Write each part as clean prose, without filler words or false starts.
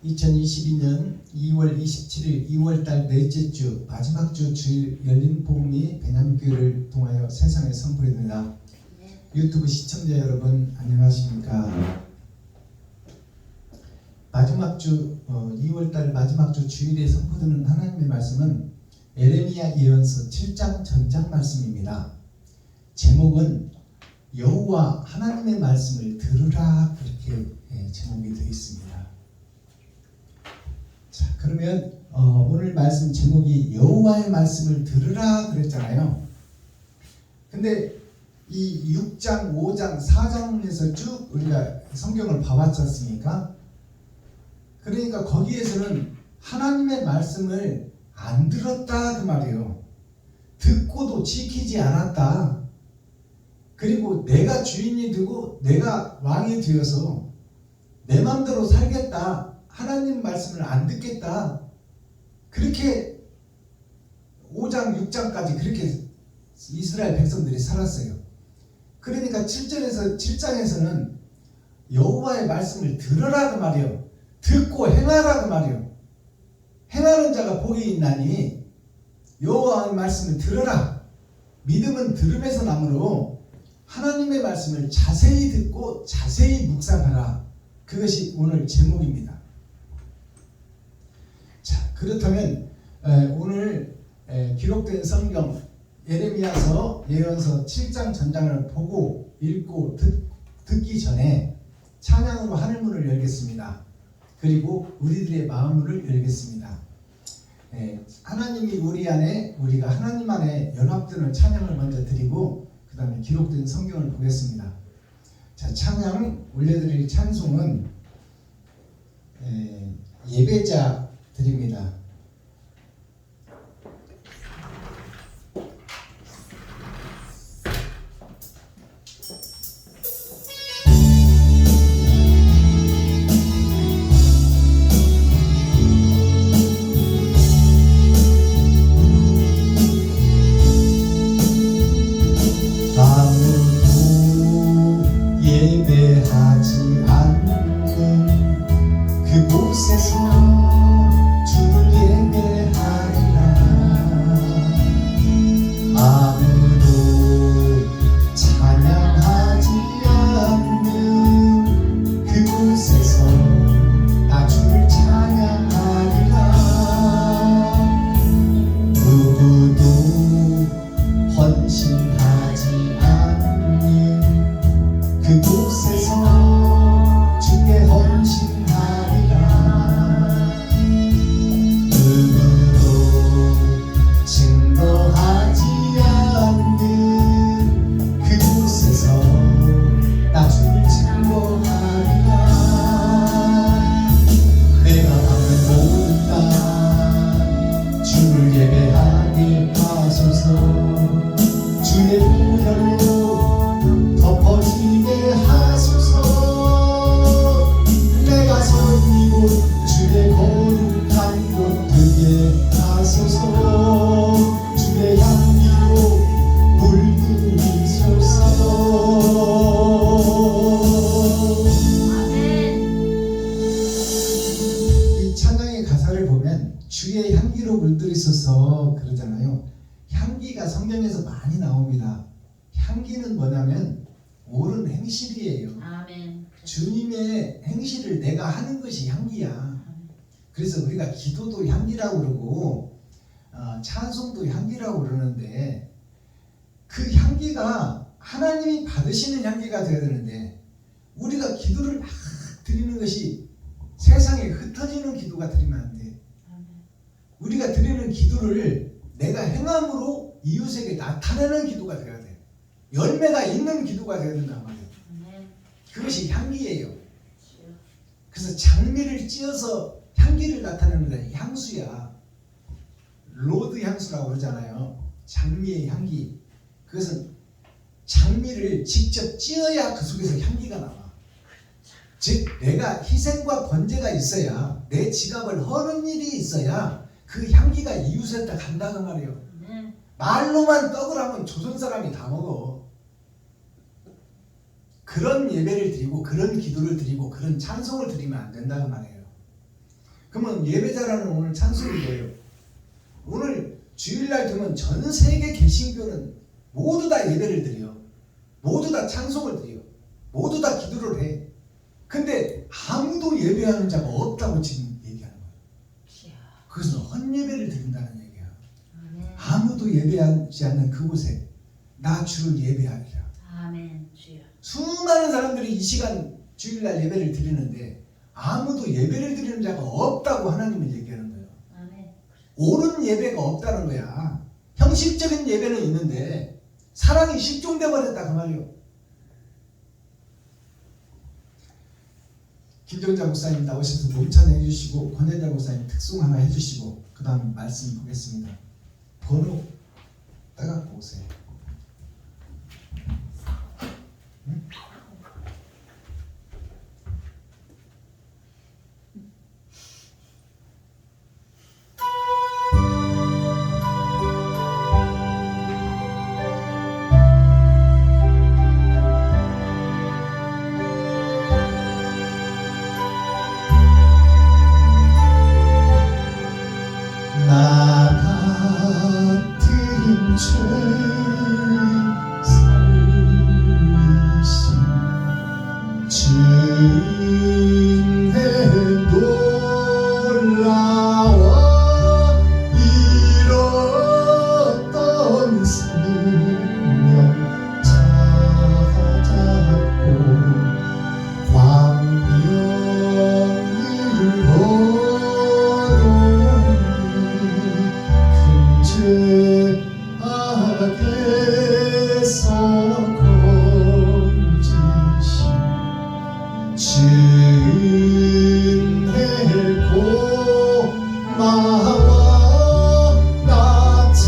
2022년 2월 27일 2월달 넷째 주 마지막 주 주일 열린 복음이 베냐민교회를 통하여 세상에 선포됩니다. 유튜브 시청자 여러분 안녕하십니까? 마지막 주 2월달 마지막 주 주일에 선포되는 하나님의 말씀은 에레미야 예언서 7장 전장 말씀입니다. 제목은 여호와 하나님의 말씀을 들으라, 그렇게 제목이 되어 있습니다. 자, 그러면 오늘 말씀 제목이 여호와의 말씀을 들으라 그랬잖아요. 근데 이 6장, 5장, 4장에서 쭉 우리가 성경을 봐왔지 않습니까? 그러니까 거기에서는 하나님의 말씀을 안 들었다 그 말이에요. 듣고도 지키지 않았다. 그리고 내가 주인이 되고 내가 왕이 되어서 내 마음대로 살겠다, 하나님 말씀을 안 듣겠다, 그렇게 5장 6장까지 그렇게 이스라엘 백성들이 살았어요. 그러니까 7장에서는 여호와의 말씀을 들으라 그 말이에요. 듣고 행하라 그 말이에요. 행하는 자가 복이 있나니 여호와의 말씀을 들으라. 믿음은 들음에서 나므로 하나님의 말씀을 자세히 듣고 자세히 묵상하라. 그것이 오늘 제목입니다. 자, 그렇다면 오늘 기록된 성경 예레미야서 예언서 7장 전장을 보고 읽고 듣기 전에 찬양으로 하늘문을 열겠습니다. 그리고 우리들의 마음문을 열겠습니다. 하나님이 우리 안에, 우리가 하나님 안에 연합되는 찬양을 먼저 드리고 그 다음에 기록된 성경을 보겠습니다. 자, 찬양 올려드릴 찬송은 예배자 드립니다. 예배하지 않는 그곳에서 주를 예배하리라. 아무도 찬양하지 않는 그곳에서 나 주를 찬양하리라. 누구도 헌신하지 않는 그곳에서 주께 헌신하리라. 누구도 증거하지 않는 그곳에서 나 주를 증거하리라. 내가 받는 모든 땅 주를 예배하게 하소서. 주의 보혈로 덮어지게 하소서. 내가 서 있는 곳 주의 거룩한 곳 되게 하소서. 주의 향기로 물들이소서. 이 찬양의 가사를 보면 주의 향기로 물들이소서 그러잖아요. 향기가 성경에서 많이 나옵니다. 향기는 뭐냐면 옳은 행실이에요. 아멘. 주님의 행실을 내가 하는 것이 향기야. 그래서 우리가 기도도 향기라고 그러고 찬송도 향기라고 그러는데, 그 향기가 하나님이 받으시는 향기가 되어야 되는데, 우리가 기도를 막 드리는 것이 세상에 흩어지는 기도가 드리면 안 돼. 우리가 드리는 기도를 내가 행함으로 이웃에게 나타내는 기도가 되어야 돼. 열매가 있는 기도가 되어야 된단 말이에요. 그것이 향기예요. 그래서 장미를 찧어서 향기를 나타내는 게 향수야. 로드 향수라고 그러잖아요. 장미의 향기. 그것은 장미를 직접 찧어야 그 속에서 향기가 나와. 즉 내가 희생과 번제가 있어야, 내 지갑을 허는 일이 있어야 그 향기가 이웃에다 간다는 말이에요. 말로만 떡을 하면 조선 사람이 다 먹어. 그런 예배를 드리고 그런 기도를 드리고 그런 찬송을 드리면 안 된다는 말이에요. 그러면 예배자라는 오늘 찬송이 뭐예요? 오늘 주일날 되면 전 세계 개신교는 모두 다 예배를 드려. 모두 다 찬송을 드려. 모두 다 기도를 해. 근데 아무도 예배하는 자가 없다고 지금 얘기하는 거예요. 그것은 헛예배를 드린다는 얘기야. 아무도 예배하지 않는 그곳에 나 주를 예배하리라. 아멘. 주여. 수많은 사람들이 이 시간 주일날 예배를 드리는데 아무도 예배를 드리는 자가 없다고 하나님은 얘기하는 거예요. 아멘. 옳은 예배가 없다는 거야. 형식적인 예배는 있는데 사랑이 실종돼 버렸다 그 말이요. 김정자 목사님 나오셔서 몸찬해 해주시고 권현자 목사님 특송 하나 해주시고 그 다음 말씀 보겠습니다. 번호 따갖고 오세요. 응? 나 같은 죄인 살리신 주의 놀라워 잃었던 생명 찾았고 광명을 악에서 건지신 주의 고마워 나처는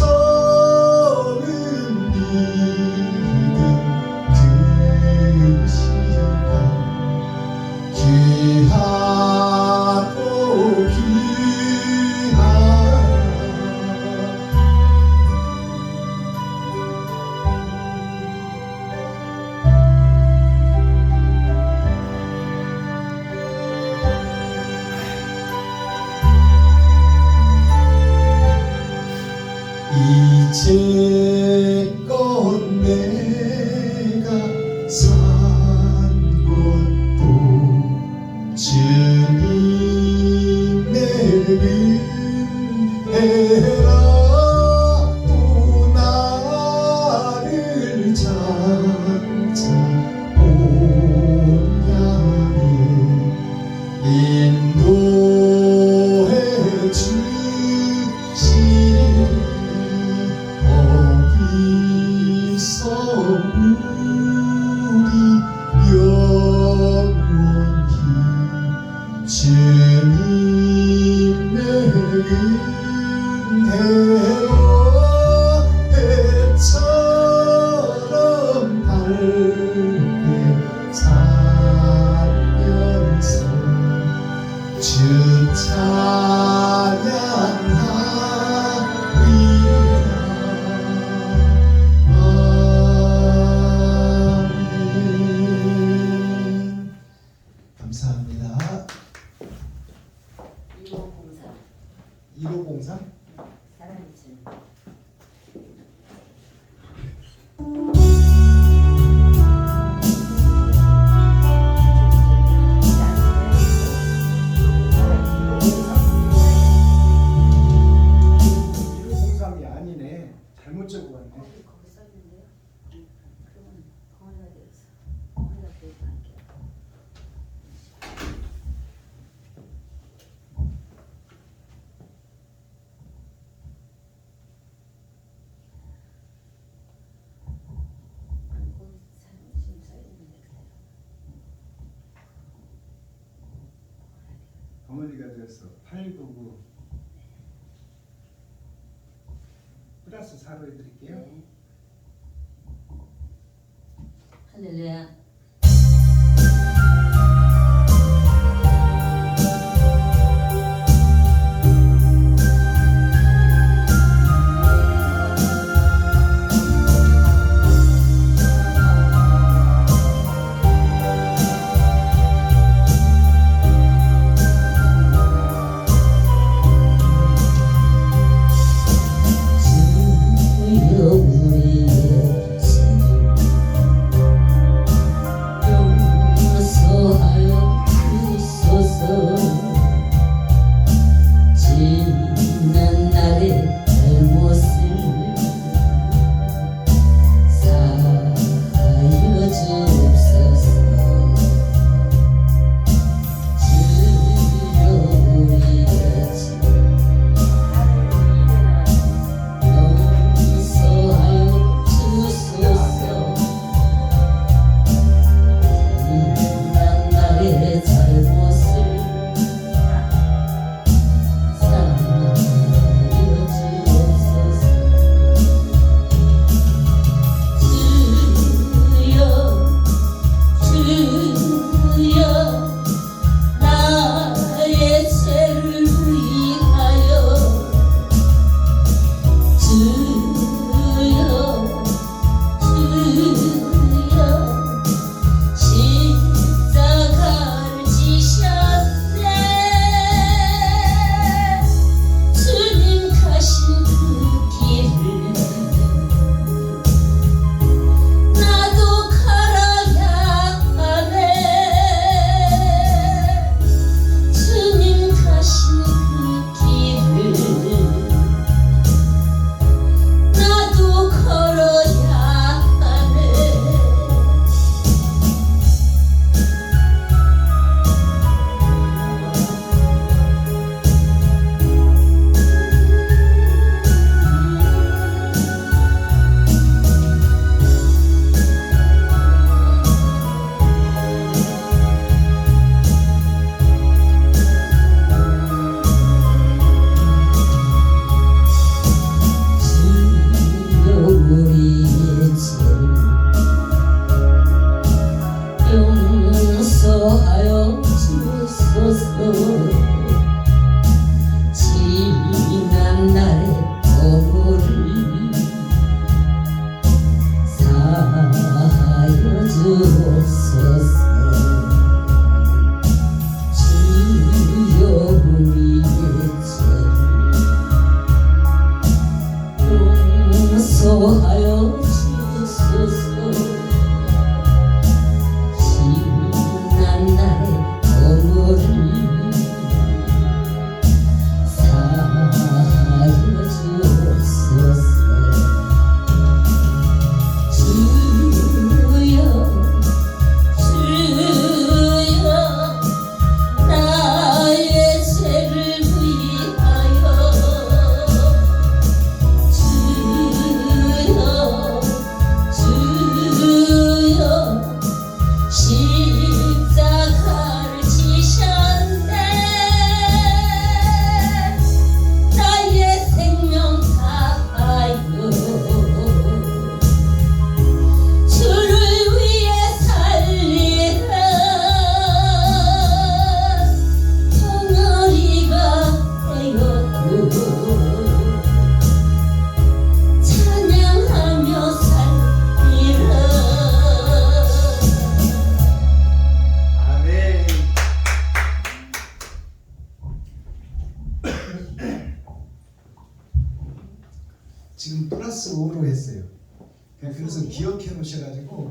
믿음 그 시간 귀하고 귀하라. 이제껏 내가 산 것도 주님의 은혜라. 또 나를 장차 본향에 인도해 주시리. 거기서 우리 영원히 주님의 은혜로 해처럼 밝게 살면서 주 찬양하리라. 아멘. 감사합니다. 1504. 1503 사랑이지. 이 아니네. 잘못 적어왔네. 거기 써 있는데요. 그러면 거기다 대서 거기다 대서 할게요. 거기 지금 써 있는데 그대로. 덩어리가 되었어. 899 플러스 4로 해드릴게요. 네. 할렐루야.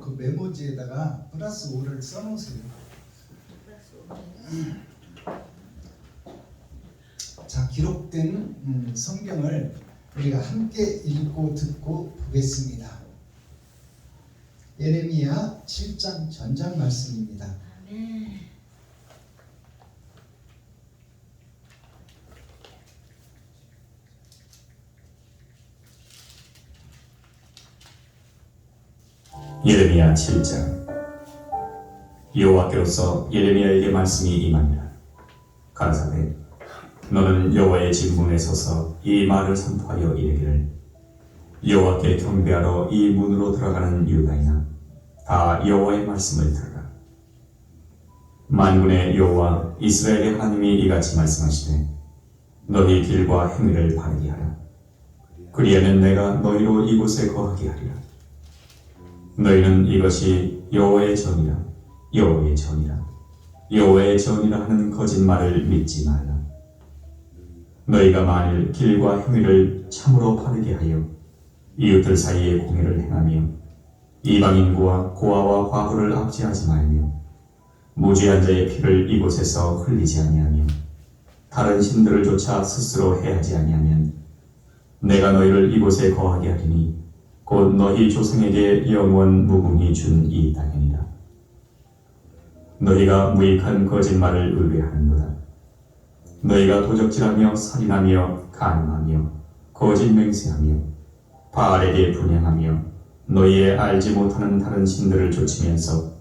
그 메모지에다가 플러스 5를 써놓으세요. 자, 기록된 성경을 우리가 함께 읽고 듣고 보겠습니다. 예레미야 7장 전장 말씀입니다. 아멘. 예레미야 7장. 여호와께로서 예레미야에게 말씀이 임하니라. 가라사대 너는 여호와의 진문에 서서 이 말을 선포하여 이르기를 여호와께 경배하러 이 문으로 들어가는 유다이나 다 여호와의 말씀을 들으라. 만군의 여호와 이스라엘의 하나님이 이같이 말씀하시되 너희 길과 행위를 바르게 하라. 그리하면 내가 너희로 이곳에 거하게 하리라. 너희는 이것이 여호와의 전이라 여호와의 전이라 여호와의 전이라 하는 거짓말을 믿지 말라. 너희가 만일 길과 행위를 참으로 바르게 하여 이웃들 사이에 공의를 행하며 이방인과 고아와 과부를 압제하지 말며 무죄한 자의 피를 이곳에서 흘리지 아니하며 다른 신들을 쫓아 스스로 해하지 아니하면 내가 너희를 이곳에 거하게 하리니 곧 너희 조상에게 영원 무궁히 준 이 땅이니라. 너희가 무익한 거짓말을 의뢰하는도다. 너희가 도적질하며 살인하며 간음하며 거짓 맹세하며 바알에게 분향하며 너희의 알지 못하는 다른 신들을 좇으면서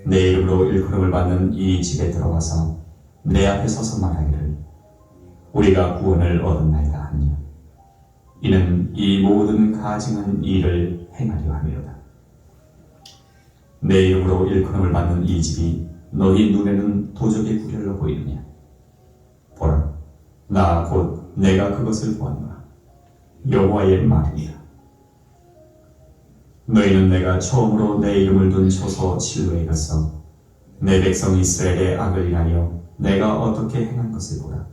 내 이름으로 일컬음을 받는 이 집에 들어와서 내 앞에 서서 말하기를 우리가 구원을 얻었나이다 하니라. 이는 이 모든 가증한 일을 행하려 함이로다. 내 이름으로 일컬음을 받는 이 집이 너희 눈에는 도적의 구렬로 보이느냐? 보라, 나 곧 내가 그것을 보았노라. 여호와의 말이니라. 너희는 내가 처음으로 내 이름을 둔 초소 실로에 가서 내 백성 이스라엘의 악을 인하여 내가 어떻게 행한 것을 보라.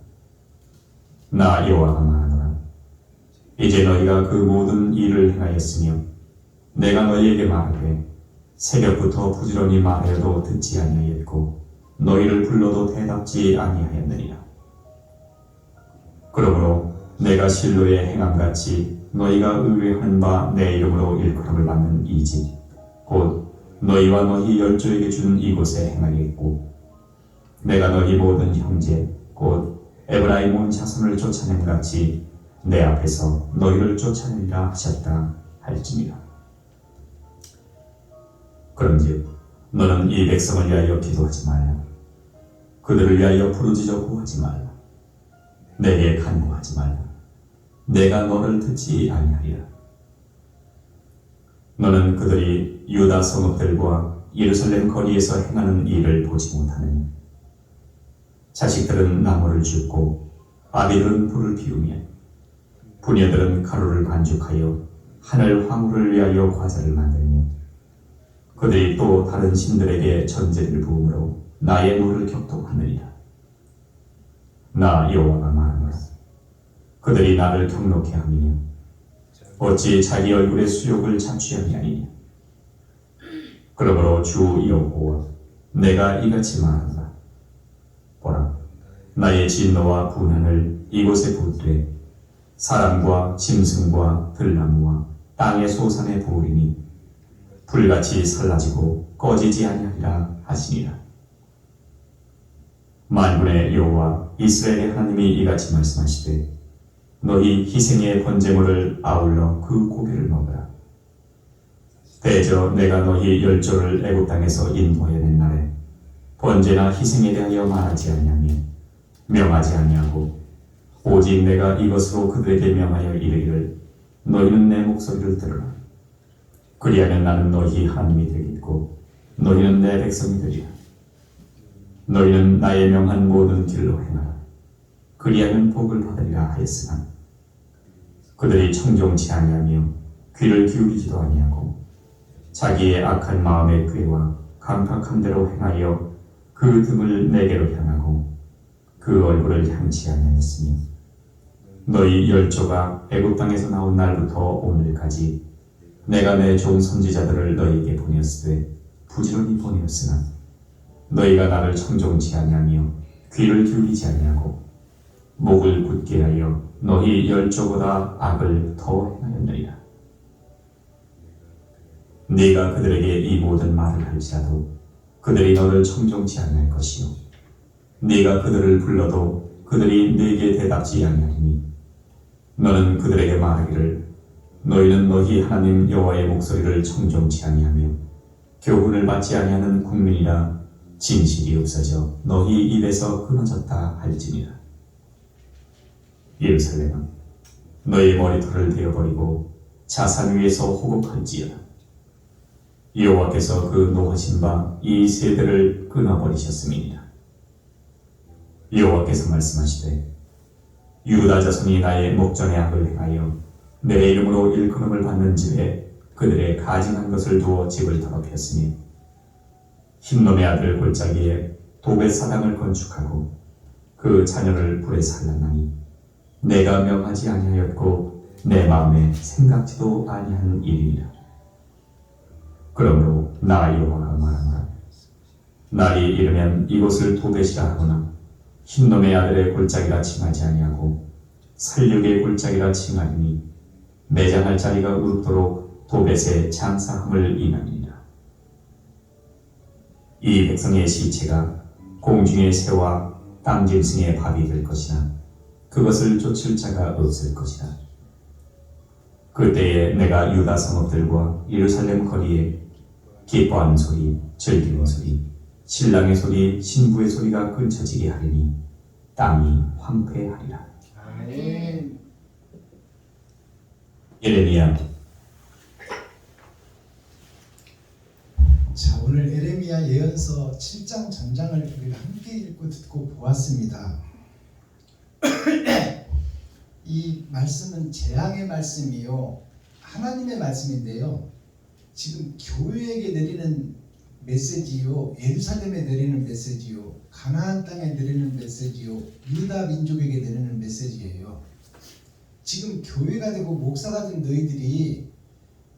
나 여호와가 말하노라. 이제 너희가 그 모든 일을 행하였으며 내가 너희에게 말하되 새벽부터 부지런히 말하여도 듣지 아니하였고 너희를 불러도 대답지 아니하였느니라. 그러므로 내가 실로에 행함같이 너희가 의뢰하는 바 내 이름으로 일컬음을 받는 이 집 곧 너희와 너희 열조에게 준 이곳에 행하겠고 내가 너희 모든 형제 곧 에브라임 온 자손을 쫓아낸 같이 내 앞에서 너희를 쫓아내리라 하셨다 할지니라. 그런즉 너는 이 백성을 위하여 기도하지 말라. 그들을 위하여 부르짖어 구하지 말라. 내게 간구하지 말라. 내가 너를 듣지 아니하리라. 너는 그들이 유다 성읍들과 예루살렘 거리에서 행하는 일을 보지 못하느냐? 자식들은 나무를 줍고 아비들은 불을 피우며 부녀들은 가루를 반죽하여 하늘 황후를 위하여 과자를 만들며 그들이 또 다른 신들에게 전제를 부음으로 나의 노를 격동하느니라. 나 여호와가 말하노라. 그들이 나를 경록해 함이냐? 어찌 자기 얼굴의 수욕을 자취함이 아니냐? 그러므로 주 여호와 내가 이같이 말한다. 보라, 나의 진노와 분한을 이곳에 붓되 사람과 짐승과 들나무와 땅의 소산에 부으리니 불같이 살라지고 꺼지지 아니하리라 하시니라. 만군의 여호와 이스라엘의 하나님이 이같이 말씀하시되 너희 희생의 번제물을 아울러 그 고기를 먹으라. 대저 내가 너희 열조를 애굽 땅에서 인도하여 낸 날에 번제나 희생에 대하여 말하지 아니하며 명하지 아니하고 오직 내가 이것으로 그들에게 명하여 이르기를 너희는 내 목소리를 들으라. 그리하면 나는 너희 하나님이 되겠고 너희는 내 백성이 되리라. 너희는 나의 명한 모든 길로 행하라. 그리하면 복을 받으리라 하였으나 그들이 청종치 아니하며 귀를 기울이지도 아니하고 자기의 악한 마음의 꾀와 강팍한 대로 행하여 그 등을 내게로 향하고 그 얼굴을 향치 아니하였으며 너희 열조가 애굽 땅에서 나온 날부터 오늘까지 내가 내 좋은 선지자들을 너희에게 보냈으되 부지런히 보내었으나 너희가 나를 청종치 아니하며 귀를 기울이지 아니하고 목을 굳게 하여 너희 열조보다 악을 더 행하였느니라. 네가 그들에게 이 모든 말을 할지라도 그들이 너를 청종치 아니할 것이요 네가 그들을 불러도 그들이 네게 대답지 아니하리니 너는 그들에게 말하기를 너희는 너희 하나님 여호와의 목소리를 청종치 아니하며 교훈을 받지 아니하는 국민이라 진실이 없어져 너희 입에서 끊어졌다 할지니라. 예루살렘아, 너희 머리털을 베어버리고 자산 위에서 호곡할지어다. 여호와께서 그 노하신 바 이 세대를 끊어버리셨음이니라. 여호와께서 말씀하시되 유다 자손이 나의 목전에 악을 행하여 내 이름으로 일컬음을 받는 집에 그들의 가증한 것을 두어 집을 더럽혔으며 흰놈의 아들 골짜기에 도벳 사당을 건축하고 그 자녀를 불에 살랐나니 내가 명하지 아니하였고 내 마음에 생각지도 아니한 일이니라. 그러므로 나 여호와가 말하노라. 날이 이르면 이곳을 도벳이라 하거나 흰놈의 아들의 골짜기라 칭하지 아니하고 살육의 골짜기라 칭하리니 매장할 자리가 우습도록 도벳의 장사함을 인하니라. 이 백성의 시체가 공중의 새와 땅짐승의 밥이 될 것이나 그것을 쫓을 자가 없을 것이라. 그때에 내가 유다 성읍들과 예루살렘 거리에 기뻐하는 소리, 즐기는 소리, 신랑의 소리, 신부의 소리가 끊쳐지게 하리니 땅이 황폐하리라. 아멘. 예레미야. 자, 오늘 에레미야 예언서 7장 전장을 우리가 함께 읽고 듣고 보았습니다. 이 말씀은 재앙의 말씀이요 하나님의 말씀인데요. 지금 교회에게 내리는 메시지요, 예루살렘에 내리는 메시지요, 가나안 땅에 내리는 메시지요, 유다 민족에게 내리는 메시지예요. 지금 교회가 되고 목사가 된 너희들이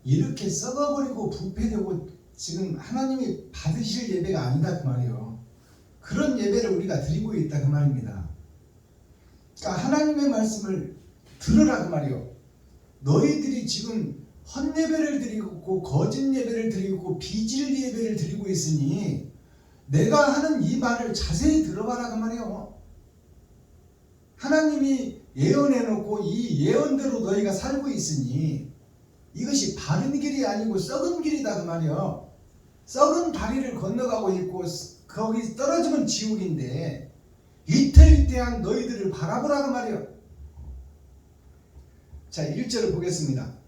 이렇게 썩어버리고 부패되고 지금 하나님이 받으실 예배가 아니다 그 말이에요. 그런 예배를 우리가 드리고 있다 그 말입니다. 그러니까 하나님의 말씀을 들으라 그 말이에요. 너희들이 지금 헛예배를 드리고 거짓 예배를 드리고 비질 예배를 드리고 있으니 내가 하는 이 말을 자세히 들어봐라 그 말이에요. 하나님이 예언해놓고 이 예언대로 너희가 살고 있으니 이것이 바른 길이 아니고 썩은 길이다 그 말이에요. 썩은 다리를 건너가고 있고 거기 떨어지면 지옥인데 위태위태한 너희들을 바라보라 그 말이에요. 자, 1절을 보겠습니다.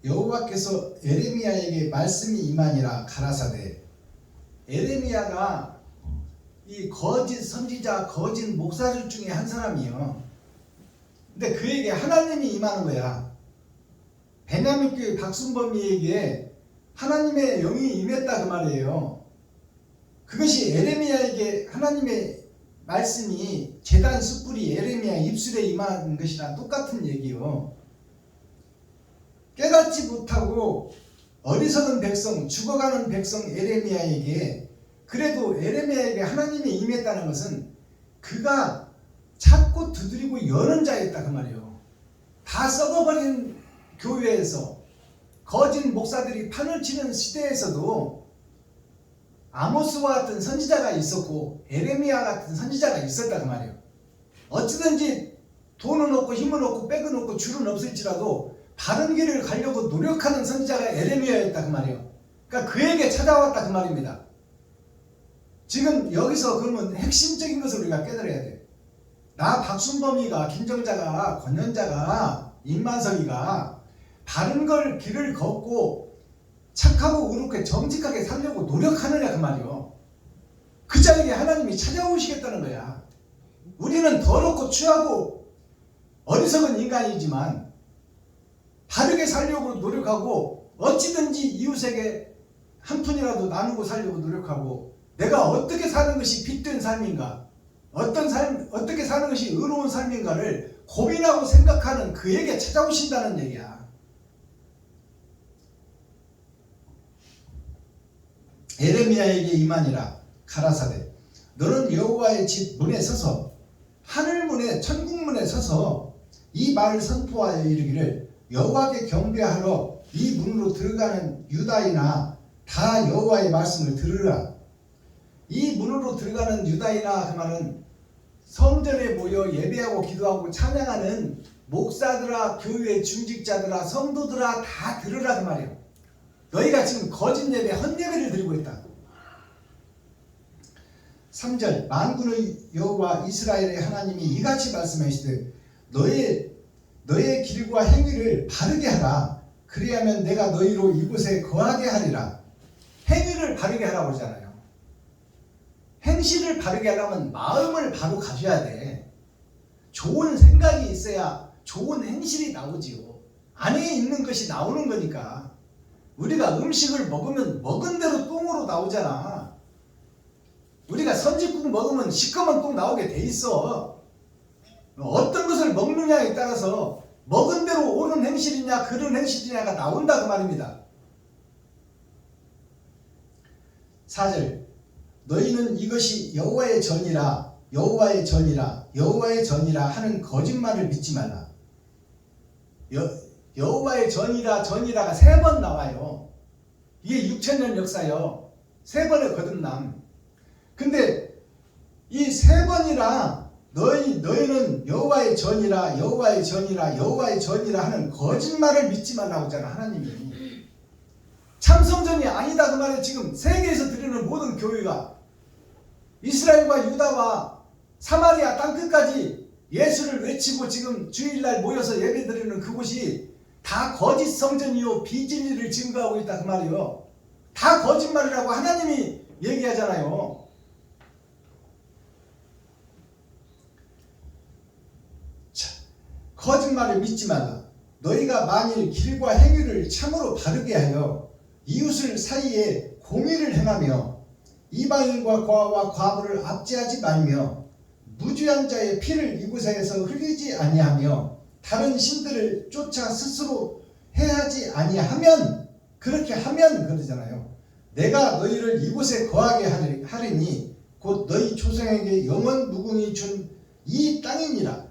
여호와께서 에레미야에게 말씀이 임하니라 가라사대. 에레미야가 이 거짓 선지자, 거짓 목사들 중에 한 사람이에요. 근데 그에게 하나님이 임하는 거야. 베냐민 교회 박순범이에게 하나님의 영이 임했다 그 말이에요. 그것이 에레미야에게 하나님의 말씀이 제단 숯불이 에레미야 입술에 임한 것이랑 똑같은 얘기요. 깨닫지 못하고 어리석은 백성, 죽어가는 백성 에레미야에게, 그래도 에레미야에게 하나님이 임했다는 것은 그가 찾고 두드리고 여는 자였다 그 말이에요. 다 썩어버린 교회에서 거짓 목사들이 판을 치는 시대에서도 아모스와 같은 선지자가 있었고 에레미야 같은 선지자가 있었다 그 말이에요. 어찌든지 돈은 없고 힘은 없고 백은 없고 줄은 없을지라도 바른 길을 가려고 노력하는 선지자가 에레미야였다 그 말이에요. 그러니까 그에게 찾아왔다 그 말입니다. 지금 여기서 그러면 핵심적인 것을 우리가 깨달아야 돼요. 나 박순범이가, 김정자가, 권현자가, 임만석이가 바른 걸 길을 걷고 착하고 의롭게 정직하게 살려고 노력하느냐 그 말이요. 그 자에게 하나님이 찾아오시겠다는 거야. 우리는 더럽고 추하고 어리석은 인간이지만 바르게 살려고 노력하고 어찌든지 이웃에게 한 푼이라도 나누고 살려고 노력하고 내가 어떻게 사는 것이 빛된 삶인가, 어떻게 사는 것이 의로운 삶인가를 고민하고 생각하는 그에게 찾아오신다는 얘기야. 에레미야에게 임하니라 가라사대 너는 여호와의 집 문에 서서 하늘 문에 천국 문에 서서 이 말을 선포하여 이르기를 여호와께 경배하러 이 문으로 들어가는 유다이나 다 여호와의 말씀을 들으라. 이 문으로 들어가는 유다이나 그 말은 성전에 모여 예배하고 기도하고 찬양하는 목사들아 교회 중직자들아 성도들아 다 들으라 그 말이에요. 너희가 지금 거짓 예배 헛예배를 드리고 있다. 3절 만군의 여호와 이스라엘의 하나님이 이같이 말씀하시되 너의 길과 행위를 바르게 하라. 그리하면 내가 너희로 이곳에 거하게 하리라. 행위를 바르게 하라고 그러잖아요. 행실을 바르게 하려면 마음을 바로 가져야 돼. 좋은 생각이 있어야 좋은 행실이 나오지요. 안에 있는 것이 나오는 거니까. 우리가 음식을 먹으면 먹은 대로 똥으로 나오잖아. 우리가 선짓국 먹으면 시커먼 똥 나오게 돼 있어. 어떤 것을 먹느냐에 따라서 먹은 대로 옳은 행실이냐 그른 행실이냐가 나온다 그 말입니다. 4절 너희는 이것이 여호와의 전이라 여호와의 전이라 여호와의 전이라 하는 거짓말을 믿지 말라. 여호와의 전이라 전이라가 3번 나와요. 이게 6,000년 역사요. 3번의 거듭남. 근데 이 3번이라 너희는 여호와의 전이라 여호와의 전이라 여호와의 전이라 하는 거짓말을 믿지 말라고 하잖아 하나님이. 참성전이 아니다 그 말에 지금 세계에서 드리는 모든 교회가 이스라엘과 유다와 사마리아 땅끝까지 예수를 외치고 지금 주일날 모여서 예배드리는 그곳이 다 거짓 성전이요 비진리를 증거하고 있다 그 말이요. 다 거짓말이라고 하나님이 얘기하잖아요. 자, 거짓말을 믿지 말라. 너희가 만일 길과 행위를 참으로 바르게 하여 이웃을 사이에 공의를 행하며 이방인과 고아와 과부를 압제하지 말며 무죄한 자의 피를 이곳에서 흘리지 아니하며 다른 신들을 쫓아 스스로 해하지 아니하면 그렇게 하면 그러잖아요. 내가 너희를 이곳에 거하게 하리니 곧 너희 조상에게 영원 무궁히 준 이 땅이니라.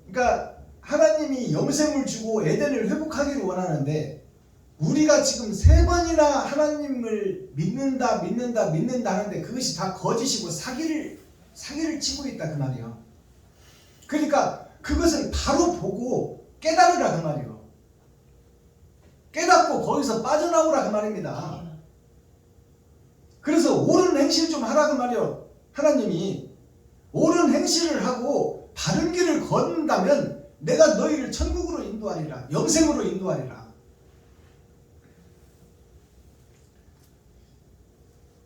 그러니까 하나님이 영생을 주고 에덴을 회복하기를 원하는데 우리가 지금 3번이나 하나님을 믿는다 하는데 그것이 다 거짓이고 사기를 치고 있다 그 말이에요. 그러니까 그것을 바로 보고 깨달으라 그 말이에요. 깨닫고 거기서 빠져나오라 그 말입니다. 그래서 옳은 행실 좀 하라 그 말이에요. 하나님이 옳은 행실을 하고 바른 길을 걷는다면 내가 너희를 천국으로 인도하리라. 영생으로 인도하리라.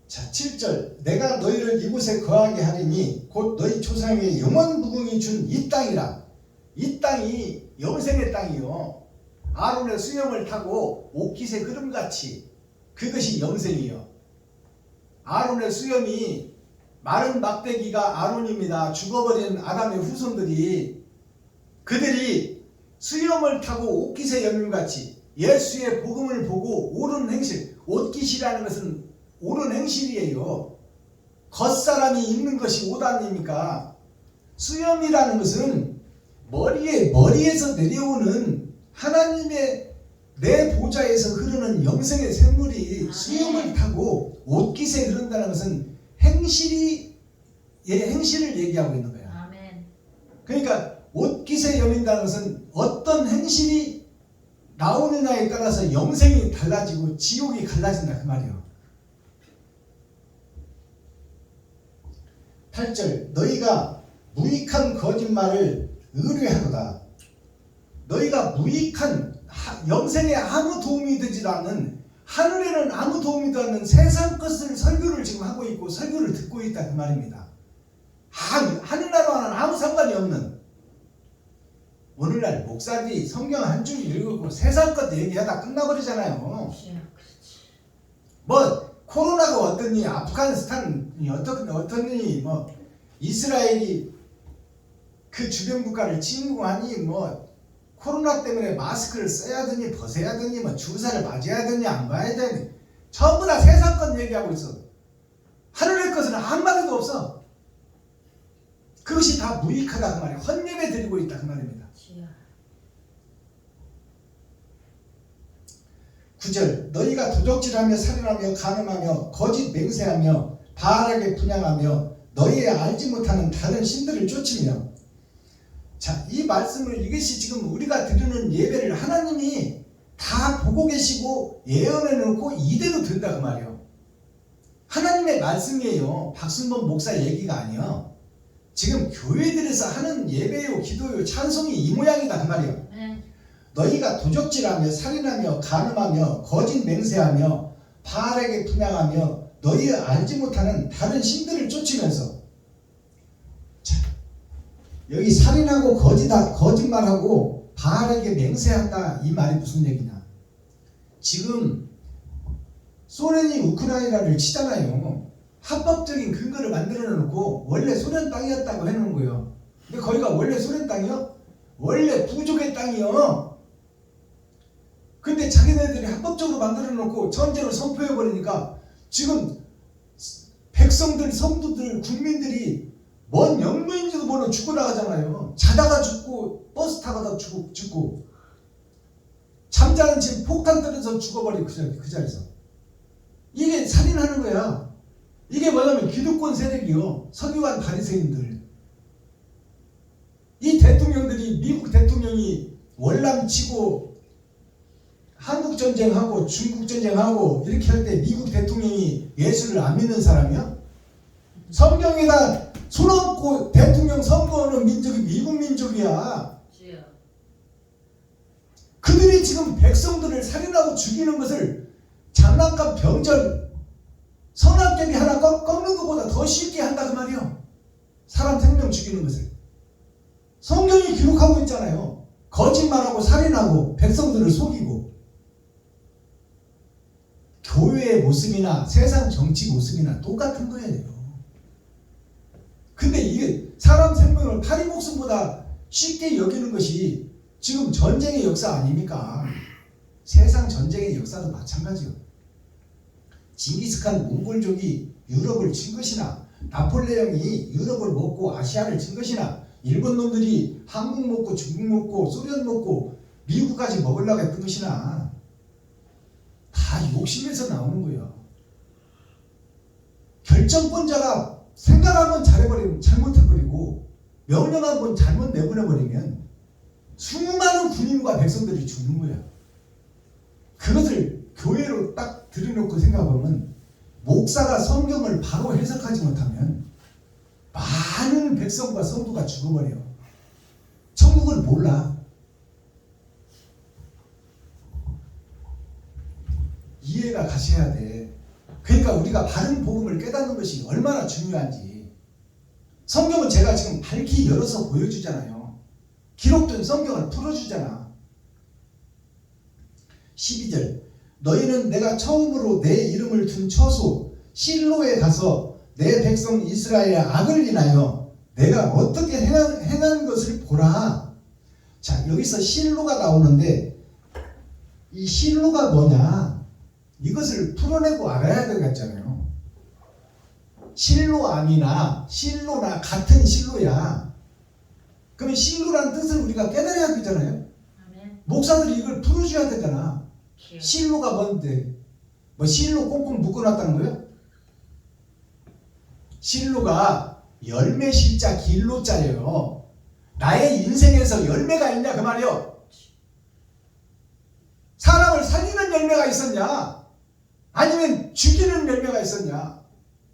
자 7절 내가 너희를 이곳에 거하게 하리니 곧 너희 조상에게 영원 무궁히 준 이 땅이라. 이 땅이 영생의 땅이요. 아론의 수염을 타고 옥깃의 흐름같이 그것이 영생이요. 아론의 수염이 마른 막대기가 아론입니다. 죽어버린 아담의 후손들이 그들이 수염을 타고 옥깃의 연륜같이 예수의 복음을 보고 옳은 행실, 옥깃이라는 것은 옳은 행실이에요. 겉사람이 있는 것이 옷 아닙니까? 수염이라는 것은 머리에서 내려오는 하나님의 내 보좌에서 흐르는 영생의 샘물이 수염을 타고 옷깃에 흐른다는 것은 행실을 얘기하고 있는 거야. 아멘. 그러니까 옷깃에 여민다는 것은 어떤 행실이 나오느냐에 따라서 영생이 달라지고 지옥이 갈라진다 그 말이에요. 8절 너희가 무익한 거짓말을 의뢰하도다. 너희가 무익한 영생에 아무 도움이 되지 않는 하늘에는 아무 도움이 되지 않는 세상 것을 설교를 지금 하고 있고 설교를 듣고 있다 그 말입니다. 하늘나라와는 아무 상관이 없는 오늘날 목사들이 성경 한 줄 읽고 세상 것 얘기하다 끝나버리잖아요. 뭐 코로나가 어떠니 아프가니스탄이 어떠니 뭐 이스라엘이 그 주변 국가를 침공하니 뭐 코로나 때문에 마스크를 써야 되니 벗어야 되니 뭐 주사를 맞아야 되니 안 봐야 되니 전부 다 세상 것 얘기하고 있어. 하늘의 것은 한마디도 없어. 그것이 다 무익하다 그 말이야. 헛예배 드리고 있다 그 말입니다. 주여. 9절 너희가 도적질하며 살인하며 간음하며 거짓 맹세하며 바알에게 분향하며 너희의 알지 못하는 다른 신들을 쫓으며. 자, 이 말씀을 이것이 지금 우리가 드리는 예배를 하나님이 다 보고 계시고 예언해 놓고 이대로 든다 그 말이에요. 하나님의 말씀이에요. 박순범 목사 얘기가 아니에요. 지금 교회들에서 하는 예배요 기도요 찬송이 이 모양이다 그 말이에요. 너희가 도적질하며 살인하며 간음하며 거짓 맹세하며 바알에게 분향하며 너희의 알지 못하는 다른 신들을 쫓으면서. 자, 여기 살인하고 거짓말하고 바알에게 맹세한다 이 말이 무슨 얘기냐. 지금 소련이 우크라이나를 치잖아요. 합법적인 근거를 만들어 놓고 원래 소련 땅이었다고 해놓은 거예요. 근데 거기가 원래 소련 땅이요? 원래 부족의 땅이요. 근데 자기네들이 합법적으로 만들어 놓고 전쟁을 선포해 버리니까 지금 백성들, 성도들, 국민들이 뭔 영문인지도 모르고 죽어나가잖아요. 자다가 죽고 버스 타고다 죽고 잠자는 집 폭탄 떨어져서 죽어버리고 그 자리에서. 이게 살인하는 거야. 이게 뭐냐면 기득권 세력이요. 석유관 바리새인들. 이 대통령들이 미국 대통령이 월남치고 한국 전쟁하고 중국 전쟁하고 이렇게 할 때 미국 대통령이 예수를 안 믿는 사람이야? 성경에다 손 얹고 대통령 선거하는 민족이 미국 민족이야. 주여. 그들이 지금 백성들을 살인하고 죽이는 것을 장난감 병절 성악개비 하나 꺾는 것보다 더 쉽게 한다 그 말이요. 사람 생명 죽이는 것을. 성경이 기록하고 있잖아요. 거짓말하고 살인하고 백성들을 속이고. 교회의 모습이나 세상 정치 모습이나 똑같은 거예요. 근데 이게 사람 생명을 파리 목숨보다 쉽게 여기는 것이 지금 전쟁의 역사 아닙니까? 세상 전쟁의 역사도 마찬가지요. 징기스칸 몽골족이 유럽을 친 것이나 나폴레옹이 유럽을 먹고 아시아를 친 것이나 일본 놈들이 한국 먹고 중국 먹고 소련 먹고 미국까지 먹으려고 했던 것이나 다 욕심에서 나오는 거예요. 결정권자가 생각 한번 잘해버리면 잘못해버리고 명령 한번 잘못 내보내버리면 수많은 군인과 백성들이 죽는 거야. 그것을 교회로 딱 들여놓고 생각하면 목사가 성경을 바로 해석하지 못하면 많은 백성과 성도가 죽어버려요. 천국을 몰라. 이해가 가셔야 돼. 그러니까 우리가 바른 복음을 깨닫는 것이 얼마나 중요한지 성경은 제가 지금 밝히 열어서 보여주잖아요. 기록된 성경을 풀어주잖아. 12절 너희는 내가 처음으로 내 이름을 둔 처소 실로에 가서 내 백성 이스라엘의 악을 인하여 내가 어떻게 행한 것을 보라. 자, 여기서 실로가 나오는데 이 실로가 뭐냐 이것을 풀어내고 알아야 되겠잖아요. 실로암이나 실로나 같은 실로야. 그러면 실로라는 뜻을 우리가 깨달아야 되잖아요. 아멘. 목사들이 이걸 풀어줘야 되잖아. 기여. 실로가 뭔데? 뭐 실로 꽁꽁 묶어놨다는 거예요? 실로가 열매 실자 길로자예요. 나의 인생에서 열매가 있냐 그 말이요. 사람을 살리는 열매가 있었냐? 아니면 죽이는 열매가 있었냐?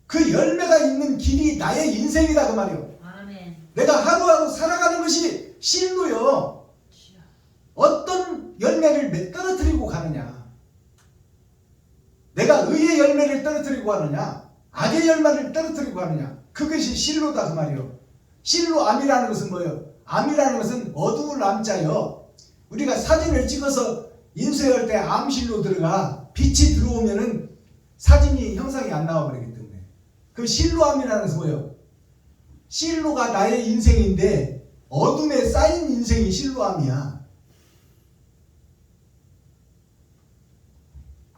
그 열매가 있는 길이 나의 인생이다 그 말이요. 아멘. 내가 하루하루 살아가는 것이 실로요. 주여. 어떤 열매를 떨어뜨리고 가느냐? 내가 의의 열매를 떨어뜨리고 가느냐? 악의 열매를 떨어뜨리고 가느냐? 그것이 실로다 그 말이요. 실로암이라는 것은 뭐예요? 암이라는 것은 어두울 암자요. 우리가 사진을 찍어서 인쇄할 때 암실로 들어가 빛이 들어오면은 사진이 형상이 안 나와버리기 때문에. 그럼 실로암이라는 것은 뭐예요? 실로가 나의 인생인데 어둠에 쌓인 인생이 실로암이야.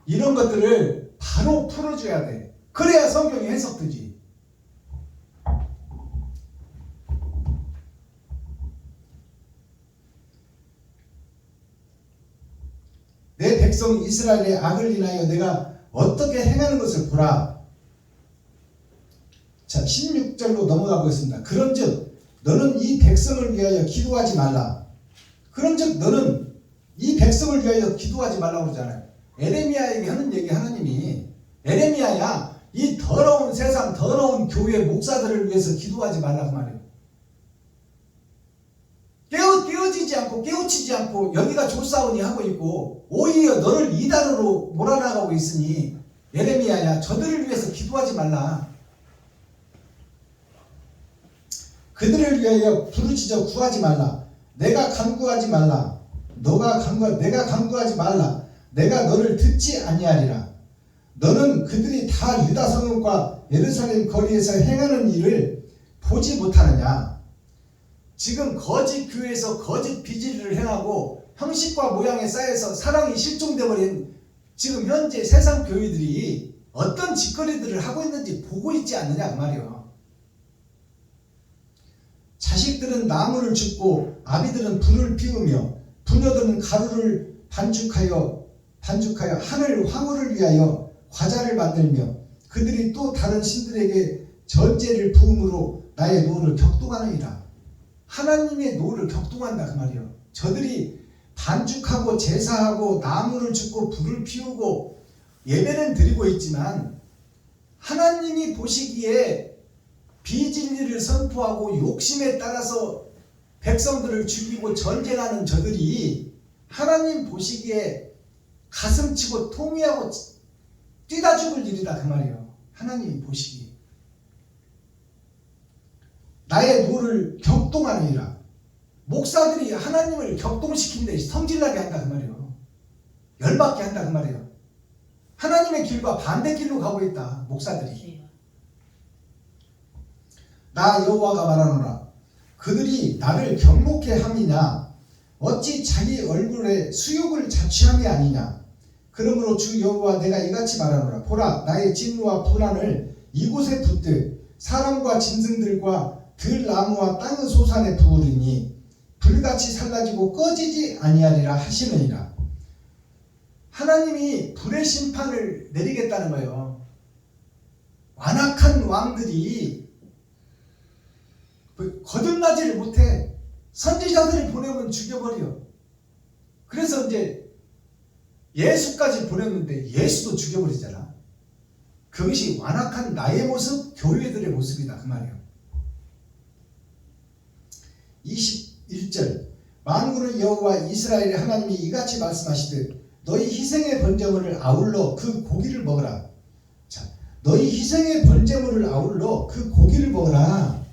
이런 것들을 바로 풀어줘야 돼. 그래야 성경이 해석되지. 내 백성 이스라엘의 악을 인하여 내가 어떻게 행하는 것을 보라. 자, 16절로 넘어가 보겠습니다. 그런즉 너는 이 백성을 위하여 기도하지 말라. 그런즉 너는 이 백성을 위하여 기도하지 말라고 그러잖아요. 에레미야에게 하는 얘기 하나님이, 에레미야야 이 더러운 세상 더러운 교회 목사들을 위해서 기도하지 말라고 말해요. 깨어지지 않고 깨우치지 않고 여기가 좋사오니 하고 있고 오히려 너를 이단으로 몰아나가고 있으니 에레미야야 저들을 위해서 기도하지 말라. 그들을 위하여 부르짖어 구하지 말라. 내가 간구하지 말라. 내가 간구하지 말라. 내가 너를 듣지 아니하리라. 너는 그들이 다 유다 성읍과 예루살렘 거리에서 행하는 일을 보지 못하느냐. 지금 거짓 교회에서 거짓 비질을 행하고 형식과 모양에 쌓여서 사랑이 실종되어버린 지금 현재 세상 교회들이 어떤 짓거리들을 하고 있는지 보고 있지 않느냐 그 말이에요. 자식들은 나무를 줍고 아비들은 불을 피우며 부녀들은 가루를 반죽하여 하늘 황후를 위하여 과자를 만들며 그들이 또 다른 신들에게 전제를 부음으로 나의 노를 격동하느니라. 하나님의 노를 격동한다 그 말이에요. 저들이 반죽하고 제사하고 나무를 줍고 불을 피우고 예배는 드리고 있지만 하나님이 보시기에 비진리를 선포하고 욕심에 따라서 백성들을 죽이고 전쟁하는 저들이 하나님 보시기에 가슴치고 통회하고 뛰다 죽을 일이다 그 말이에요. 하나님이 보시기에 나의 노를 격동하느니라. 목사들이 하나님을 격동시키는데 성질나게 한다 그 말이에요. 열받게 한다 그 말이에요. 하나님의 길과 반대길로 가고 있다 목사들이. 나 여호와가 말하노라. 그들이 나를 경목해 함이냐. 어찌 자기 얼굴에 수욕을 자취함이 아니냐. 그러므로 주 여호와 내가 이같이 말하노라. 보라 나의 진노와 분한을 이곳에 붓듯 사람과 짐승들과 들나무와 땅의 소산에 부으리니 불같이 살라지고 꺼지지 아니하리라 하시느니라. 하나님이 불의 심판을 내리겠다는 거예요. 완악한 왕들이 거듭나지를 못해. 선지자들을 보내면 죽여버려. 그래서 이제 예수까지 보냈는데 예수도 죽여버리잖아. 그것이 완악한 나의 모습, 교회들의 모습이다 그 말이에요. 21절 만군의 여호와 이스라엘의 하나님이 이같이 말씀하시되 너희 희생의 번제물을 아울러 그 고기를 먹으라. 자, 너희 희생의 번제물을 아울러 그 고기를 먹으라.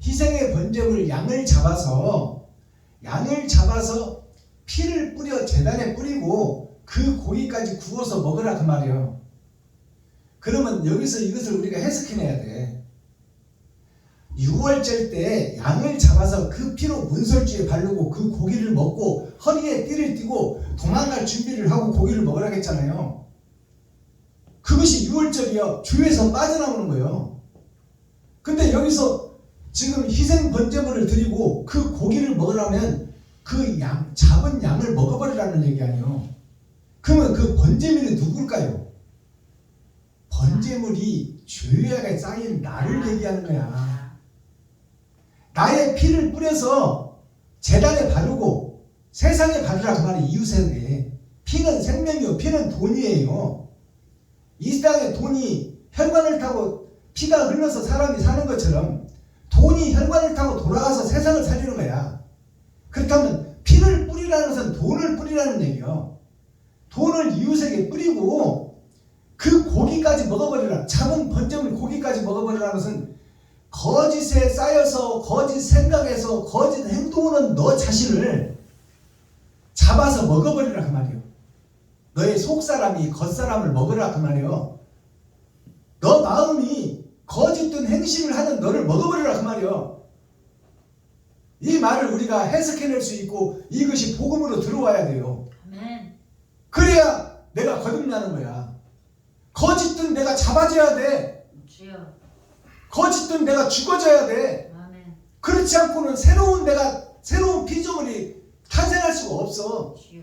희생의 번제물 양을 잡아서 피를 뿌려 제단에 뿌리고 그 고기까지 구워서 먹으라 그 말이에요. 그러면 여기서 이것을 우리가 해석해내야 돼. 6월절 때 양을 잡아서 그 피로 문설주에 바르고 그 고기를 먹고 허리에 띠를 띠고 도망갈 준비를 하고 고기를 먹으라고 했잖아요. 그것이 6월절이요. 주에서 빠져나오는 거예요. 근데 여기서 지금 희생 번제물을 드리고 그 고기를 먹으라면 그 잡은 양을 먹어버리라는 얘기 아니에요. 그러면 그 번제물이 누굴까요? 번제물이 죄악에 쌓인 나를 얘기하는 거야. 나의 피를 뿌려서 제단에 바르고 세상에 바르라 그 말이 이웃에게. 피는 생명이요 피는 돈이에요. 이 땅에 돈이 혈관을 타고 피가 흘러서 사람이 사는 것처럼 돈이 혈관을 타고 돌아가서 세상을 살리는 거야. 그렇다면 피를 뿌리라는 것은 돈을 뿌리라는 얘기요. 돈을 이웃에게 뿌리고 그 고기까지 먹어버리라. 잡은 번제물 고기까지 먹어버리라는 것은 거짓에 쌓여서 거짓 생각에서 거짓 행동하는 너 자신을 잡아서 먹어버리라 그 말이에요. 너의 속사람이 겉사람을 먹으라 그 말이에요. 너 마음이 거짓된 행실을 하는 너를 먹어버리라 그 말이에요. 이 말을 우리가 해석해낼 수 있고 이것이 복음으로 들어와야 돼요. 아멘. 그래야 내가 거듭나는 거야. 거짓된 내가 잡아줘야 돼. 주여. 거짓된 내가 죽어져야 돼. 아멘. 그렇지 않고는 새로운 피조물이 탄생할 수가 없어. 주여.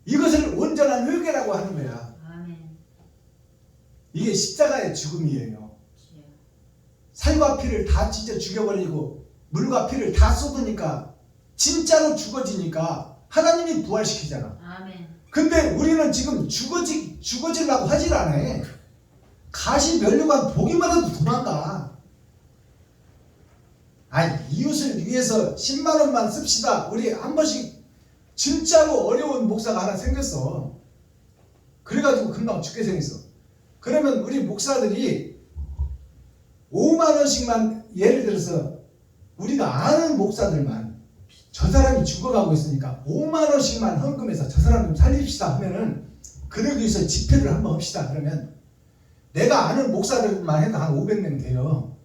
이것을 온전한 회개라고 하는 거야. 아멘. 이게 십자가의 죽음이에요. 주여. 살과 피를 다 진짜 죽여버리고 물과 피를 다 쏟으니까 진짜로 죽어지니까 하나님이 부활시키잖아. 아멘. 근데 우리는 지금 죽어지려고 하질 않아. 가시 면류관 보기만 해도 도망가. 아니, 이웃을 위해서 10만 원만 씁시다. 우리 한 번씩 진짜로 어려운 목사가 하나 생겼어. 그래가지고 금방 죽게 생겼어. 그러면 우리 목사들이 5만 원씩만, 예를 들어서 우리가 아는 목사들만, 저 사람이 죽어가고 있으니까 5만 원씩만 헌금해서 저 사람 좀 살립시다 하면은, 그러기 위해서 집회를 한번 합시다. 그러면 내가 아는 목사들만 해도 한 500명 돼요.